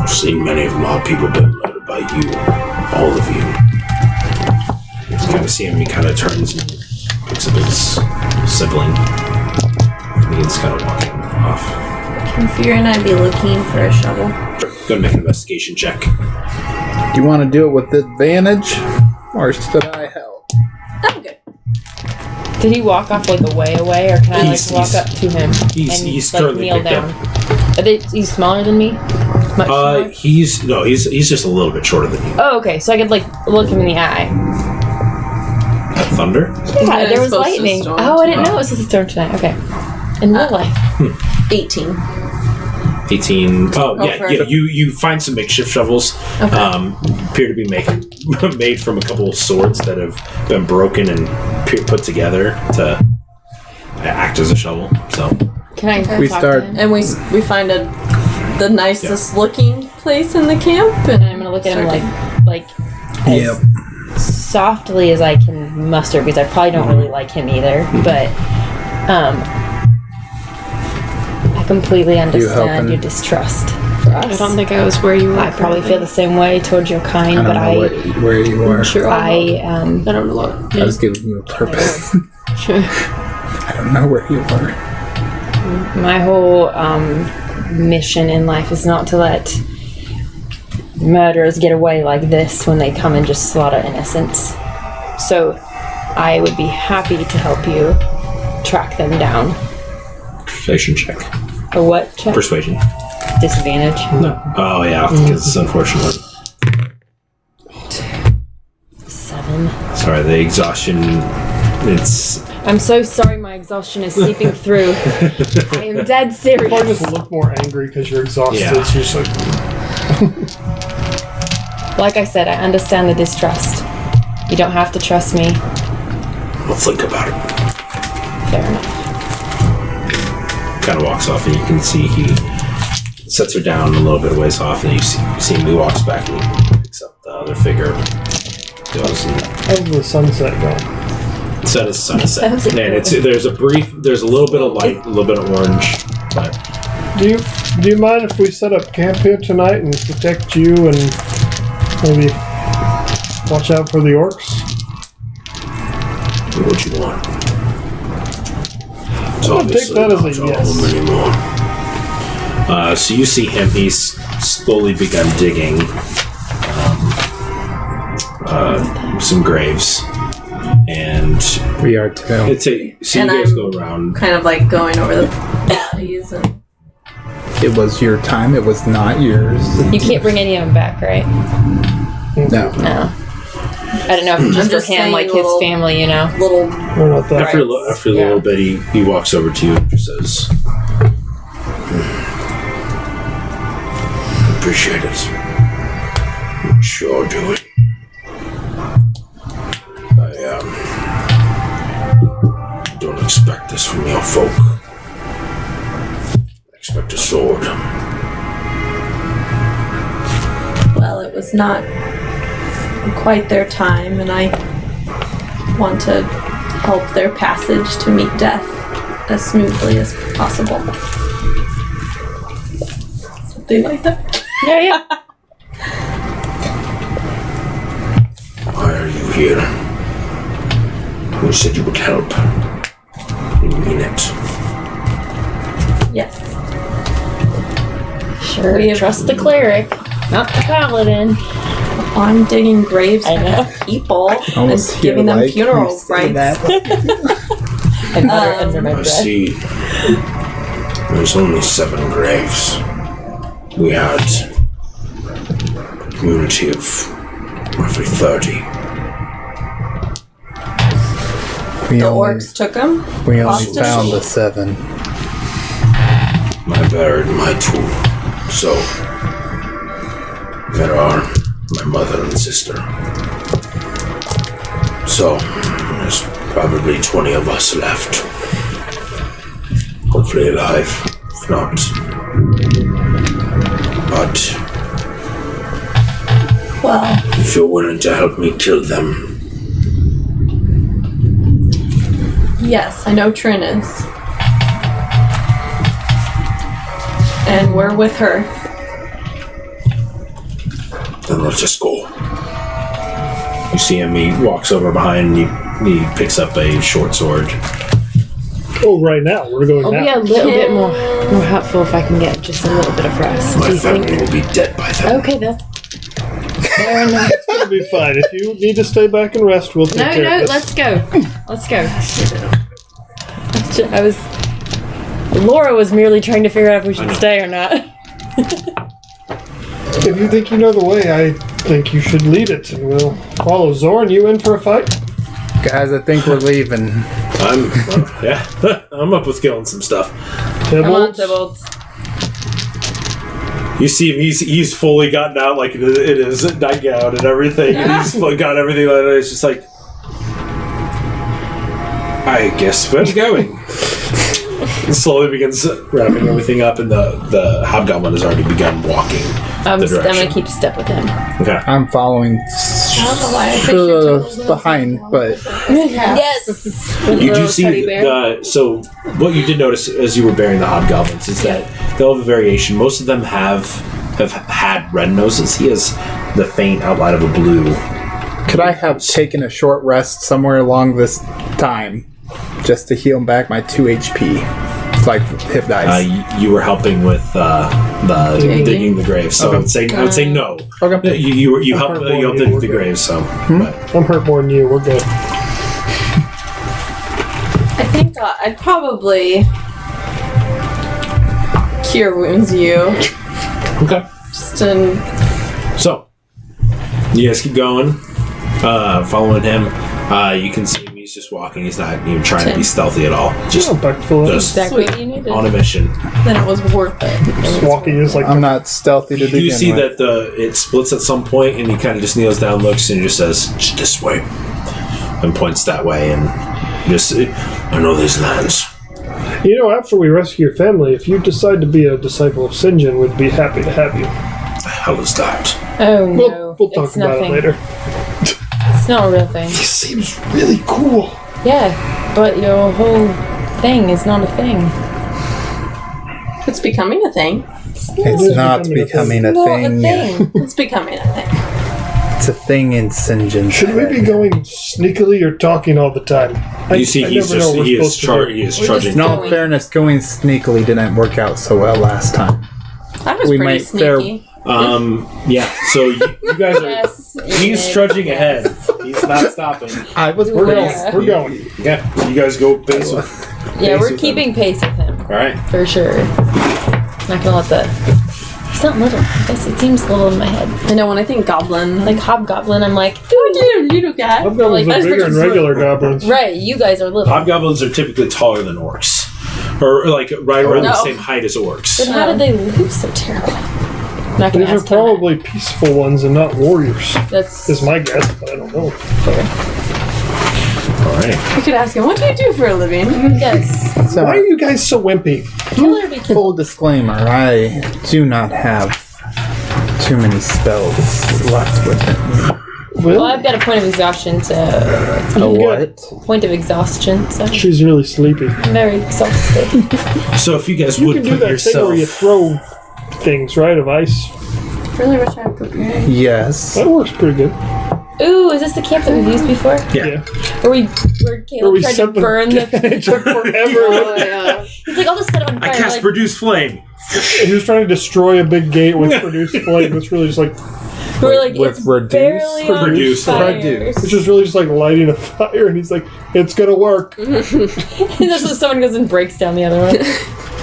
I've seen many of my people been murdered by you. All of you. Just kind of see him, he kind of turns and picks up his sibling. He's kind of walking off. Can Fear and I be looking for a shovel? Go ahead and make an investigation check. Do you want to do it with advantage? Or should I help? I'm good. Did he walk off like away, or can I walk up to him He's and currently kneel picked down? up. He's smaller than me. Much smaller? He's just a little bit shorter than you. Oh, okay. So I could look him in the eye. Thunder? Yeah, there was supposed to lightning. storm Oh, I didn't know it was supposed to storm tonight. Okay. In real life. 18. 18. Oh, yeah. perfect. You find some makeshift shovels. Okay. Appear to be made from a couple of swords that have been broken and put together to act as a shovel. So Can I We talk start- to him? And we find the nicest looking place in the camp. And I'm gonna look at him like as softly as I can muster, because I probably don't really like him either. But I completely understand helping? your distrust for us. I don't think I was where you were. I probably feel the same way towards your kind, I don't but know where you were. Sure. I I don't know what. I was giving you a purpose. Sure. I don't know where you were. my whole mission in life is not to let murderers get away like this when they come and just slaughter innocents. So I would be happy to help you track them down. persuasion check. Or what check? Persuasion. Disadvantage. No. Oh yeah, because it's unfortunate. 7. Sorry, the exhaustion. It's I'm so sorry my exhaustion is seeping through. I am dead Probably serious. just look more angry because you're exhausted. Yeah. So you're just like, Like I said, I understand the distrust. You don't have to trust me. I'll think about it. Fair enough. Kind of walks off, and you can see he sets her down a little bit of ways off, and you see him. He walks back and he picks up the other figure. Goes and how's the sunset going? set his sunset. Sounds And there's a little bit of light, a little bit of orange, but Do you mind if we set up camp here tonight and protect you and maybe watch out for the orcs? what you want? It's I'm gonna take that as a not all yes. of them anymore. So you see him. He's slowly begun digging some graves, and We are too. so you And guys I'm go around. kind of like going over the bodies and It was your time. It was not yours. You can't bring any of them back, right? No. No. I don't know if it's just just for him, saying like his little- family, you know. little. We're not that. After a little bit, he walks over to you and just says, "Appreciate it. Sure do it. I don't expect this from your folk. I expect a sword." Well, it was not quite their time, and I want to help their passage to meet death as smoothly as possible. Something like that. Yeah. Why are you here? You said you would help. You mean it. Yes. Sure. We have- Trust the cleric, not the paladin. I'm digging graves I know. for people Almost and giving them like funeral you say rites. that. And butter under my I bread. see. There's only 7 graves. We had a community of roughly 30. We The only, orcs took them. we only hostage. found the 7. I buried my 2. So, there are my mother and sister. So, there's probably 20 of us left. Hopefully alive, if not. But Well, if you're willing to help me kill them, yes, I know Trin is. And we're with her. Then let's just go. You see him, he walks over behind and he picks up a short sword. Oh, right now. We're going I'll now. be a little bit more helpful if I can get just a little bit of rest. My Do you family think? will be dead by then. Okay, that's fair enough. It's going to be fine. If you need to stay back and rest, we'll take care of this. Let's go. Let's go. Laura was merely trying to figure out if we should stay or not. If you think you know the way, I think you should lead it, and we'll follow. Zorn, you in for a fight? Guys, I think we're leaving. I'm up with killing some stuff. Come on, Tybalt? Tybalt. You see him, he's fully gotten out like it is nightgown and everything. And he's got everything like that. It's just like, I guess we're going. And slowly begins wrapping everything up, and the hobgoblin has already begun walking. I'm the direction. going to keep step with him. Okay. I'm following I don't know why I pictured behind, but Yes! You do see so what you did notice as you were bearing the hobgoblins is that they'll have a variation. Most of them have had red noses. He has the faint outline of a blue. could I have taken a short rest somewhere along this time just to heal back my 2 HP? It's like hip dice. You were helping with the digging the grave, so I would say no. Okay. You helped dig the grave, so. But. I'm hurt more than you. We're good. I think I'd probably cure wounds you. Okay. Just in. So, you guys keep going, following him. You can see him, he's just walking. He's not even trying to be stealthy at all. Just Exactly what you needed. on a mission. Then it was worth it. Just walking is like I'm not stealthy to You do begin see with. that it splits at some point, and he kind of just kneels down, looks, and just says, "Just this way," and points that way, and just, I know these lands. You know, after we rescue your family, if you decide to be a disciple of Sinjin, we'd be happy to have you. The hell is that? Oh, no. We'll talk it's about nothing. it later. It's not a real thing. He seems really cool. Yeah, but your whole thing is not a thing. It's becoming a thing. It's not becoming a Not thing. a thing. It's becoming a thing. It's a thing in Sinjin. Should we be going sneakily or talking all the time? You see, he is trudging. In all fairness, going sneakily didn't work out so well last time. I was We pretty might fare- sneaky. Yeah, so you guys are. Yes. He's trudging ahead. He's not stopping. I was We're pretty. going. We're going. Yeah, you guys go base with. Yeah, Pace we're with keeping pace with him. Alright. For sure. Not gonna let the... He's not little. I guess it seems little in my head. I know when I think goblin, Like hobgoblin, I'm like, little guy. Hobgoblins Like, are bigger than regular goblins. right, you guys are little. Hobgoblins are typically taller than orcs. Or like right around the No. same height as orcs. Then how did they lose so terribly? I'm not gonna These are ask him probably peaceful ones and not warriors. that. That's Is my guess, but I don't know. Alright. You could ask him, what do you do for a living? yes. So, Why are you guys so wimpy? Killer be full disclaimer, I do not have too many spells left with it. Well, I've got a point of exhaustion, so A what? point of exhaustion. So She's really sleepy. I'm very exhausted. So if you guys You would can do put that thing where you yourself. throw things, right, of ice. Really wish I had prepared. Yes. That works pretty good. Ooh, is this the camp that we've used before? Yeah. Where Where Caleb we tried to set them- burn the. It took forever. He's like, I'll just set it on I fire. cast Like, produce flame. He was trying to destroy a big gate with produced flame. It's really just like, we're like, with it's reduce? barely on Reduce. fire. Reduce. it's just really just like lighting a fire, and he's like, it's gonna work. And that's when someone goes and breaks down the other one.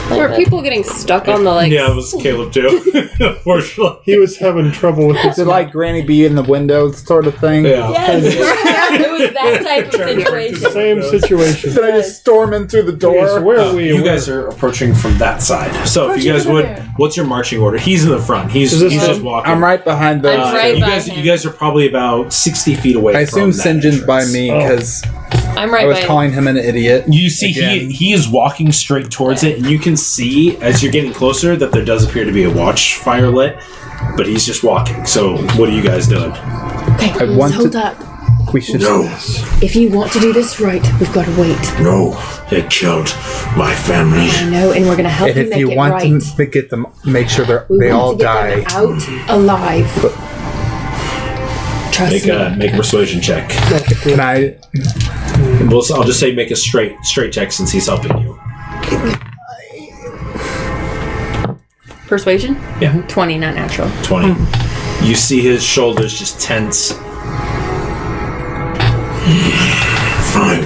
Like Were that. people getting stuck on the Yeah, it was Caleb too. Unfortunately. He was having trouble with Is his it like Granny Bee in the windows sort of thing? Yeah. Yes, it was that type of situation. same situation. Did I just storm in through the door? Okay, so where are we? You guys are approaching from that side. So if you guys would, what's your marching order? He's in the front. He's Is this just him? walking. I'm right behind the. I'm right you by guys, him. you guys are probably about 60 feet away. I assume from that Sinjin's by entrance. me Oh. because I'm I right was by calling him an idiot. You see, Again. he is walking straight towards it, and you can see as you're getting closer that there does appear to be a watch fire lit, but he's just walking. So what are you guys doing? Okay, I want Hold to. up. We should. If you want to do this right, we've got to wait. No, they killed my family. I know, and we're going to help And you if make you it want right. to get them, make sure we they want all to get die. them out alive. Trust me. Make a persuasion check. Can I? I'll just say make a straight check since he's helping you. Persuasion? Yeah. 20, not natural. 20. You see his shoulders just tense. Fine.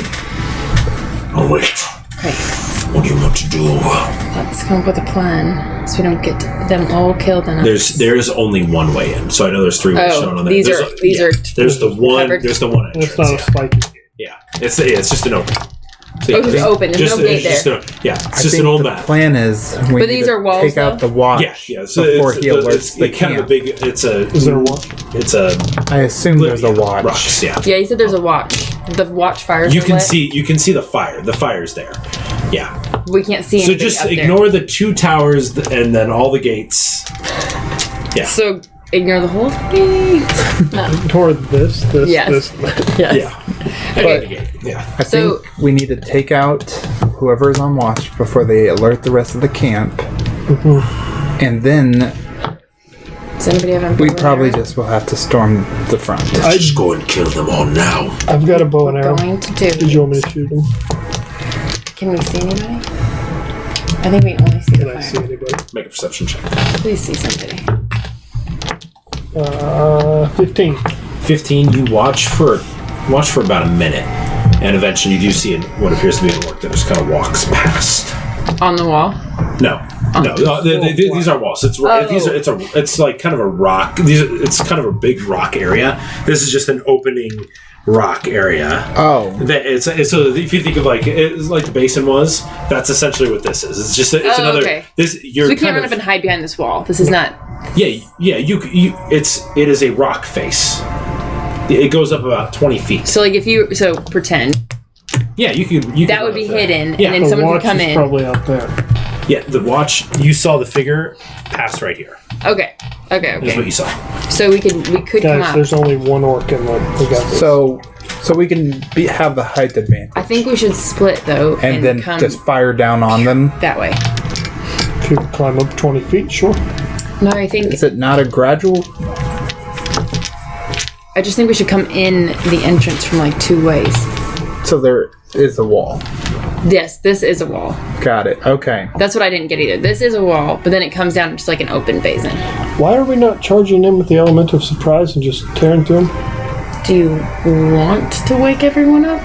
I'll wait. Okay. What do you want to do? Let's come up with a plan so we don't get them all killed in us. There's only one way in, so I know there's 3 ways shown on there. These are There's the one. covered. There's the one entrance. It's not a spiky. Yeah, it's just an open. So, Oh, it's open. There's no gate there. It's just an old map. The plan is we But need these to are walls, take out though? the watch Yeah. So before it's, he alerts the kind of a camp. big. It's a. Is there a watch? It's a. I assume there's a watch. Rocks, yeah. Yeah, you said there's a watch. The watch fires You are can lit. see. You can see the fire. The fire's there. Yeah. We can't see So anything just up ignore the 2 towers and then all the gates. there. So ignore the whole thing. Toward this, Yes. this. Yes. Yeah. Okay. Yeah. I So- think we need to take out whoever is on watch before they alert the rest of the camp. And then Does anybody have a we probably just will have to storm the front. Let's just go and kill them all now. I've got a bow and arrow. going to do? Did you want me to shoot him? Can we see anybody? I think we only see Can the I see fire. anybody? Make a perception check. Please see somebody. 15. 15. You watch for about a minute, and eventually you do see what appears to be an orc that just kind of walks past. On the wall? No. These aren't walls. It's like kind of a rock. It's kind of a big rock area. This is just an opening rock area. Oh. So if you think of like the basin was, that's essentially what this is. It's just another. Okay. This you're So we can't kind run of, up and hide behind this wall. This is not. Yeah. It is a rock face. It goes up about 20 feet. So like pretend Yeah, you could. that would be hidden, Yeah. and then The someone watch could come is in. probably out there. Yeah, the watch. You saw the figure pass right here. Okay. Is what you saw. So we could come Guys, up. there's only one orc in the. We got this. So we can have the height advantage. I think we should split though, and then come just fire down on them. that way. If you can climb up 20 feet, sure. No, I think Is it not a gradual? I just think we should come in the entrance from like 2 ways. So there is a wall. Yes, this is a wall. Got it. Okay. That's what I didn't get either. This is a wall, but then it comes down just like an open basin. Why are we not charging in with the element of surprise and just tearing through them? Do you want to wake everyone up?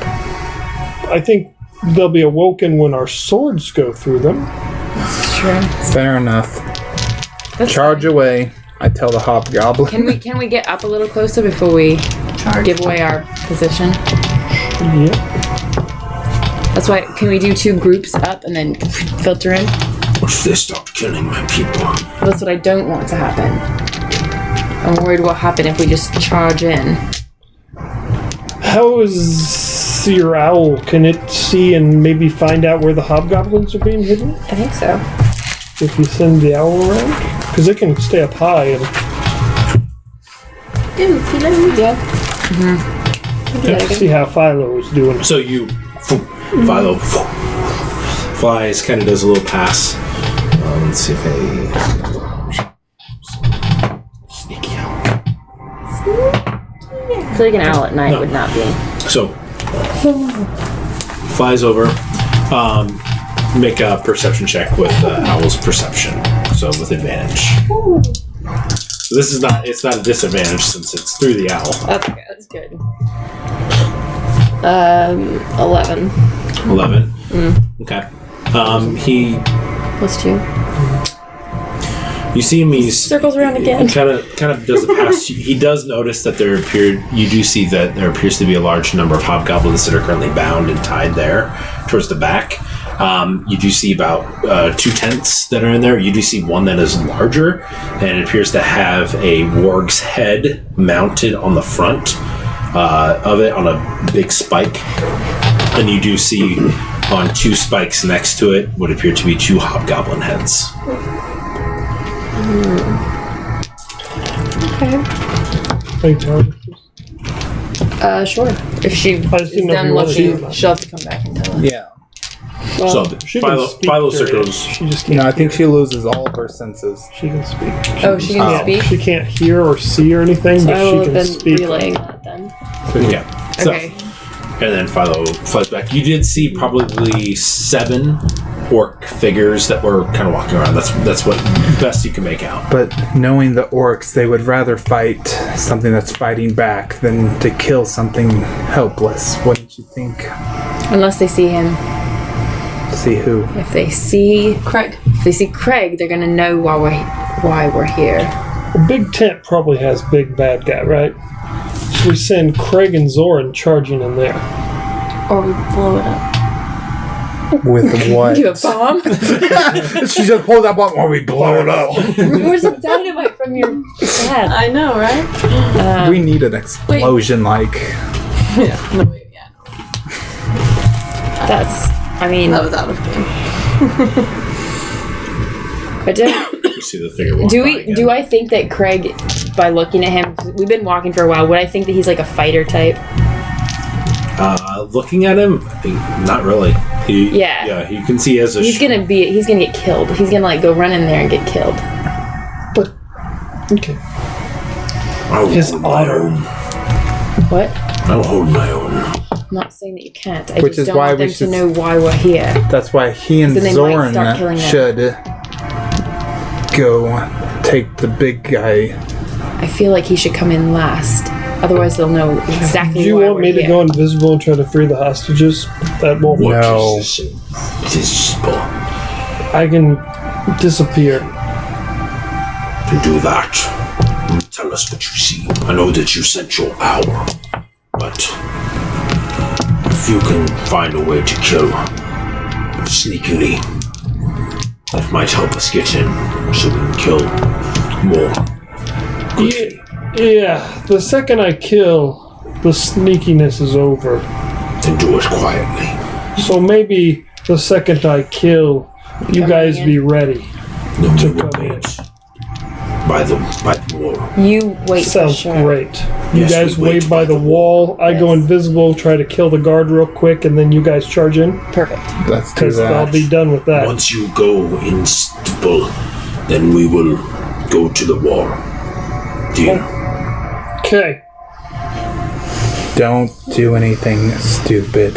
I think they'll be awoken when our swords go through them. Sure. Fair enough. That's Charge away. I tell the hobgoblin. Can we get up a little closer before we give away our position? Yeah. That's why. Can we do 2 groups up and then filter in? What if they stopped killing my people? That's what I don't want to happen. I'm worried what will happen if we just charge in. How is your owl? Can it see and maybe find out where the hobgoblins are being hidden? I think so. If you send the owl around? Because it can stay up high and see how Philo is doing. So Philo flies, kind of does a little pass. Let's see if sneaky owl. I feel like an owl at night would not be. So flies over. Make a perception check with owl's perception. So with advantage. So this is not. It's not a disadvantage since it's through the owl. That's good. 11. 11. Okay. He. +2. You see him. He's Circles around again. Kind of does the pass. He does notice that you do see that there appears to be a large number of hobgoblins that are currently bound and tied there towards the back. You do see about 2 tents that are in there. You do see one that is larger, and it appears to have a warg's head mounted on the front of it on a big spike. And you do see on 2 spikes next to it what appear to be 2 hobgoblin heads. Okay. Are you telling us? Sure. If she just is didn't know if done you wanted looking, to. she'll have to come back and tell us. Yeah. So She can speak Philo to her. circles. She just can't. No, I think she loses all of her senses. She can speak. Oh, she can speak? She can't hear or see or anything, but I will she have can been speak. relaying that then. Yeah. So, Okay. and then Philo flies back. You did see probably 7 orc figures that were kind of walking around. That's what best you can make out. But knowing the orcs, they would rather fight something that's fighting back than to kill something helpless. Wouldn't you think? Unless they see him. See who? If they see Craig. Craig, they're gonna know why we're here. A big tent probably has big bad guy, right? So we send Craig and Zoran charging in there. Or we blow it up. With what? You a bomb? She just pulls that bomb, or we blow it up. Where's the dynamite from your dad? I know, right? We need an explosion, like. Yeah. No, wait, yeah. That's. I mean, That was out of game. I did. You see the figure walk by again. Do I think that Craig, by looking at him, we've been walking for a while, would I think that he's like a fighter type? Looking at him, not really. Yeah. You can see as a. He's gonna get killed. He's gonna like go run in there and get killed. But okay, I'll his hold my honor. own. What? I'll hold my own. I'm not saying that you can't. I Which just is don't why want we them to should- know why we're here. That's why he and Then they might start killing Zorn them. should go take the big guy. I feel like he should come in last. Otherwise, they'll know exactly Do you why want we're me to here. go invisible and try to free the hostages? That won't work. No. What is this invisible? I can disappear. To do that, tell us what you see. I know that you sent your hour, but if you can find a way to kill sneakily, that might help us get in, so we can kill more quickly. Yeah, the second I kill, the sneakiness is over. Then do it quietly. So maybe the second I kill, you guys be ready. Then we To will come in. wait by the wall. You wait. Sounds for sure. great. You Yes, guys we wait by the wall. I go invisible, try to kill the guard real quick, and then you guys charge in. Perfect. Let's do Because I'll that. be done with that. Once you go invisible, then we will go to the wall. Deal. Okay. Don't do anything stupid.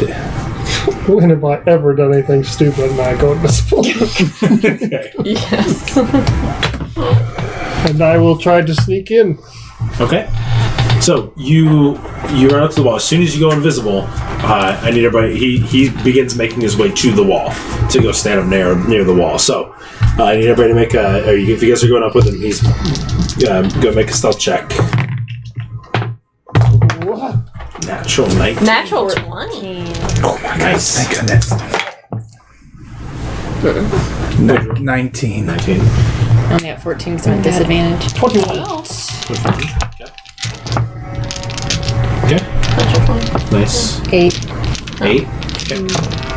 When have I ever done anything stupid and I go invisible? Yes. And I will try to sneak in. Okay. So you run up to the wall. As soon as you go invisible, I need everybody. He begins making his way to the wall to go stand up near the wall. So I need everybody to make a. If you guys are going up with him, he's go make a stealth check. What? Natural 19. Natural 20. Oh my Nice. Thank goodness. 19. 19. I only have 14 because I'm at disadvantage. 21. Okay. Natural 20. Nice. 8. 8. Okay.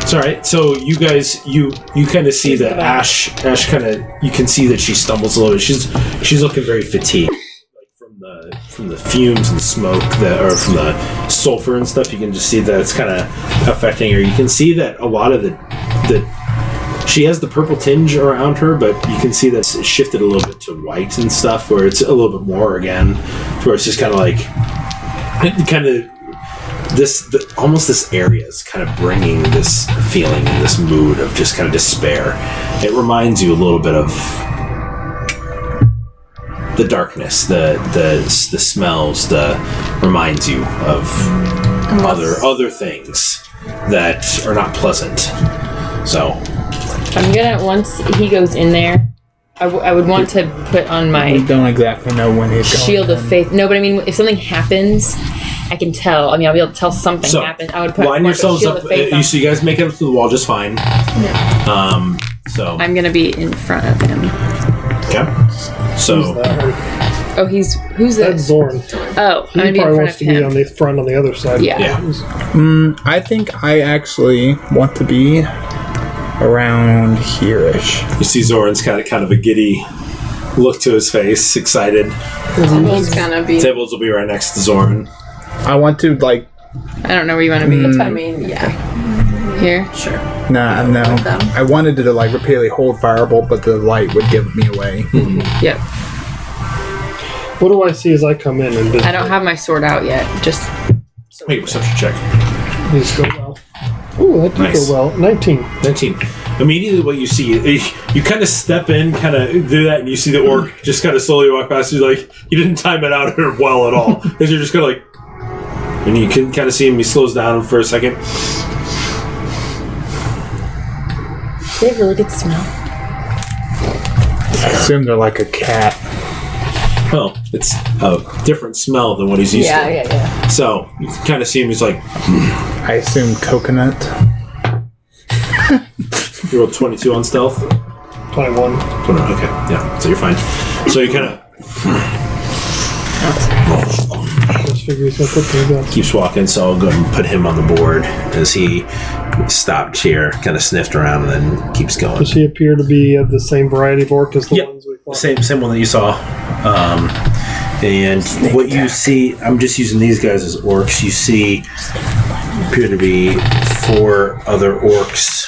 It's all right. So you guys, you kind of see that Ash kind of, you can see that she stumbles a little bit. She's looking very fatigued, like from the fumes and the smoke or from the sulfur and stuff. You can just see that it's kind of affecting her. You can see that a lot of the she has the purple tinge around her, but you can see that it's shifted a little bit to white and stuff, where it's a little bit more again, where it's just kind of like almost this area is kind of bringing this feeling and this mood of just kind of despair. It reminds you a little bit of the darkness, the smells, reminds you of other things that are not pleasant. So I'm gonna, once he goes in there, I would want to put on We my don't exactly know when he's going. shield of faith. No, but I mean, if something happens, I can tell. I mean, I'll be able to tell something So, happened. I would put line my yourselves shield up. of faith on. So you guys make it up to the wall just fine. Yeah. So I'm gonna be in front of him. okay. So Oh, who's That's that? Zoran. Oh, I'm He gonna be in probably front wants of to be him. on the front on the other side. Yeah. I think I actually want to be around here-ish. you see Zoran's kind of a giddy look to his face, excited. He's gonna be. Tables will be right next to Zoran. I want to, like, I don't know where you want to be. I mean, yeah. Here. Sure. Nah, no. with them. I wanted to like repeatedly hold Firebolt, but the light would give me away. Yep. What do I see as I come in? And I don't have my sword out yet. Just Make a perception check. these go well. Ooh, that did Nice. go well. 19. 19. Immediately what you see, you kind of step in, kind of do that, and you see the orc just kind of slowly walk past you. Like, you didn't time it out well at all. Because you're just kind of like... And you can kind of see him, he slows down for a second. they have really good smell. I assume they're like a cat. Well, it's a different smell than what he's used to. Yeah. So, you can kind of see him, he's like... I assume coconut. You rolled 22 on stealth? 21. Okay, yeah, so you're fine. So you kind of... Just figure he's going to put things down. keeps walking, so I'll go ahead and put him on the board as he stopped here, kind of sniffed around, and then keeps going. Does he appear to be of the same variety of orc as the Yep. ones we fought? Same one that you saw. And what you see, I'm just using these guys as orcs. You see, appear to be 4 other orcs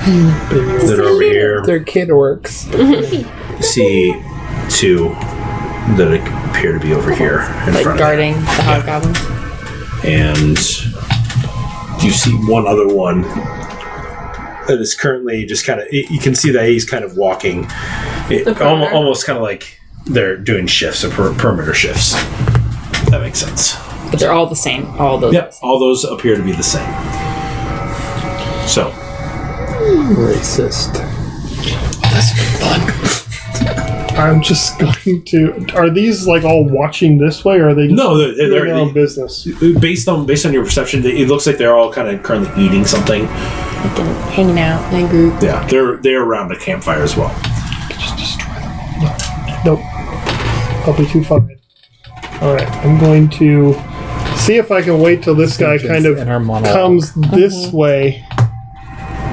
that are over here. They're kid orcs. You see 2 that appear to be over here in Like front guarding the hobgoblins. and you see one other one that is currently just kind of, you can see that he's kind of walking almost kind of like they're doing shifts or perimeter shifts, if that makes sense. But they're all the same. All those. Yep, all those appear to be the same. So Racist. I'm just going to... Are these like all watching this way, or are they just no, doing they're their own business? based on your perception, it looks like they're all kind of currently eating something. Hanging out in a group. Yeah, they're around a campfire as well. Just destroy them. Nope. I'll be too fine. Alright, I'm going to see if I can wait till this guy kind of In our monologue. comes this way,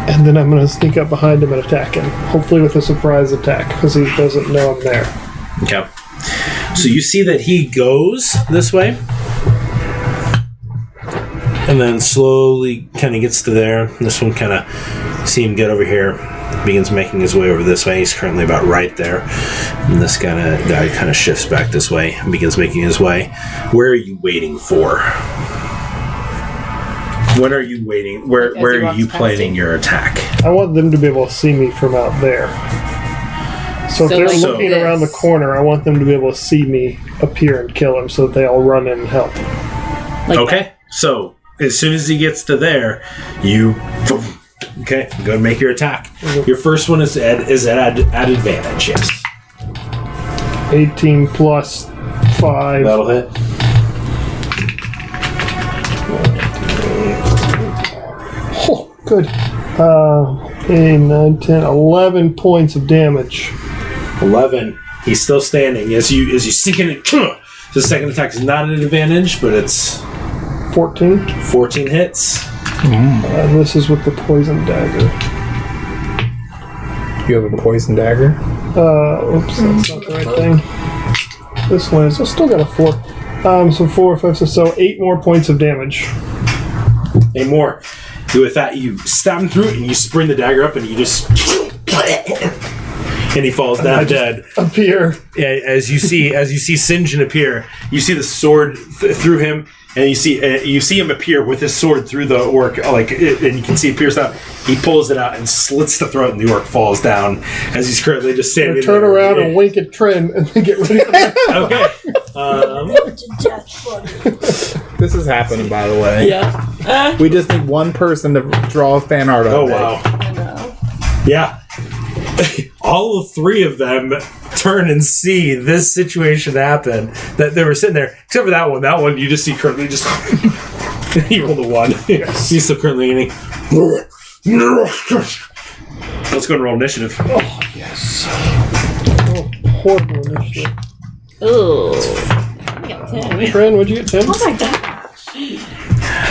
and then I'm going to sneak up behind him and attack him. Hopefully with a surprise attack, because he doesn't know I'm there. Okay. So you see that he goes this way, and then slowly kind of gets to there. This one kind of see him get over here, begins making his way over this way. He's currently about right there, and this guy kind of shifts back this way and begins making his way. Where are you waiting for? When are you waiting? Where are you planning your attack? I want them to be able to see me from out there. So if So they're like looking this. around the corner, I want them to be able to see me appear and kill him so that they all run in and help. Like Okay, so as soon as he gets to there, you go and make your attack. Your first one is at advantage. Yes, 18 plus 5. that'll hit. Oh, good. 8, 9, 10, 11 points of damage. 11. He's still standing as you sink in it. The second attack is not an advantage, but it's 14. 14 hits. And this is with the poison dagger. You have a poison dagger? Oops, that's not the right thing. This one is. I still got a 4. So 4, 5, 6, so 8 more points of damage. 8 more. With that, you stab him through it, and you spring the dagger up, and you just... And he falls down dead. Appear. Yeah, as you see St. John appear, you see the sword through him, and you see him appear with his sword through the orc, and you can see it pierce out. He pulls it out and slits the throat, and the orc falls down as he's currently just standing there. Turn around and wink at Trin, and then get ready for that. Okay. This is happening, by the way. Yeah. We just need one person to draw fan art of Oh it. wow. Yeah. All 3 of them turn and see this situation happen. That they were sitting there, except for that one. That one you just see currently just he rolled a 1. Yes. He's still currently eating. Let's go and roll initiative. Oh, yes. Oh, horrible initiative. Ooh. I got 10. Trin, what'd you get, 10? Oh my god.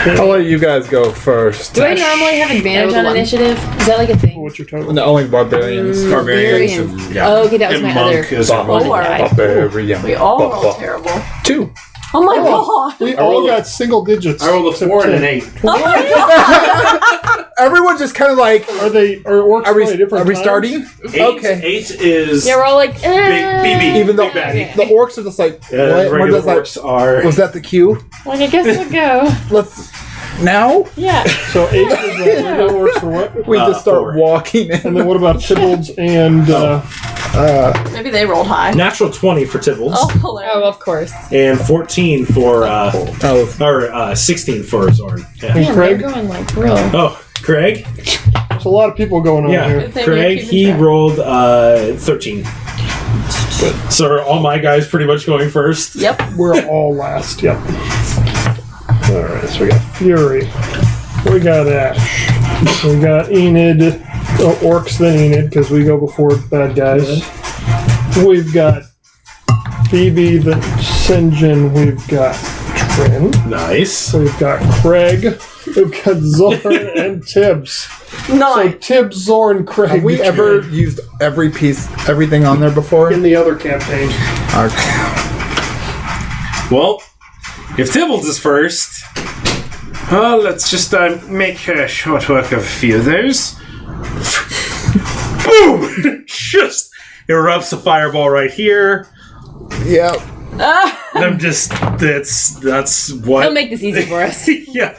I'll let you guys go first. Do I normally have advantage on initiative? Is that like a thing? What's your total? The only barbarians. Barbarians. And, yeah. Oh, okay, that was and my monk other is one. one. Four. Barbarian. We all rolled terrible. 2. Oh my god. We all got single digits. I rolled a 4 and an 8. Oh my god. Everyone's just kind of like, Are orcs are we different times? starting? 8, Okay. 8 is Yeah, we're all like, big BB. Even though Big baddie. the orcs are just like, what? We're Regular just like, orcs are. was that the cue? like, I guess we'll go. Let's now. Yeah. So 8 is regular orcs for what? We just start 4. walking in. And then what about Tybbalds and Maybe they rolled high. Natural 20 for Tybbalds. Oh, hilarious. Oh, of course. And 14 for, Oh, or 16 for Zorn. Yeah. Man, Craig? they're going like real. Oh, Craig? there's a lot of people going on Yeah. here. Good thing Craig, you're keeping he track. rolled 13. So are all my guys pretty much going first? Yep. We're all last. Yep. Alright, so we got Fury. We got Ash. We got Enid. Oh, orcs then Enid, because we go before bad guys. We've got Phoebe the Sinjin. We've got Trin. Nice. We've got Craig. We've got Zorn and Tibbs. So Nine. Tibbs, Zorn, Craig. have we ever used everything on there before? in the other campaign? Okay. Well, if Tybbalds is first, let's just make short work of a few of those. Boom! Just erupts a fireball right here. Yeah. I'm just that's what. He'll make this easy for us. Yeah,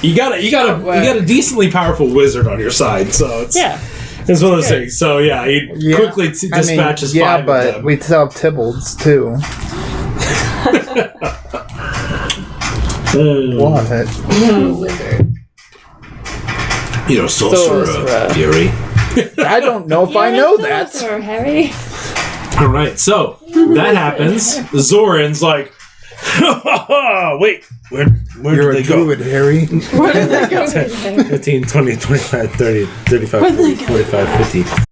you got a decently powerful wizard on your side, so it's Yeah. it's one of those things. So yeah, he quickly dispatches yeah, 5 but of them. we still have Tybbalds too. What? Wizard. You know, sorcerer Sorcerer. Fury. I don't know if I know that. Sir Harry. All right, so that happens. Zoran's like, wait, where You're did a they go? druid, Harry. 10, 15, 20, 25, 30, 35, 40, 45, 50.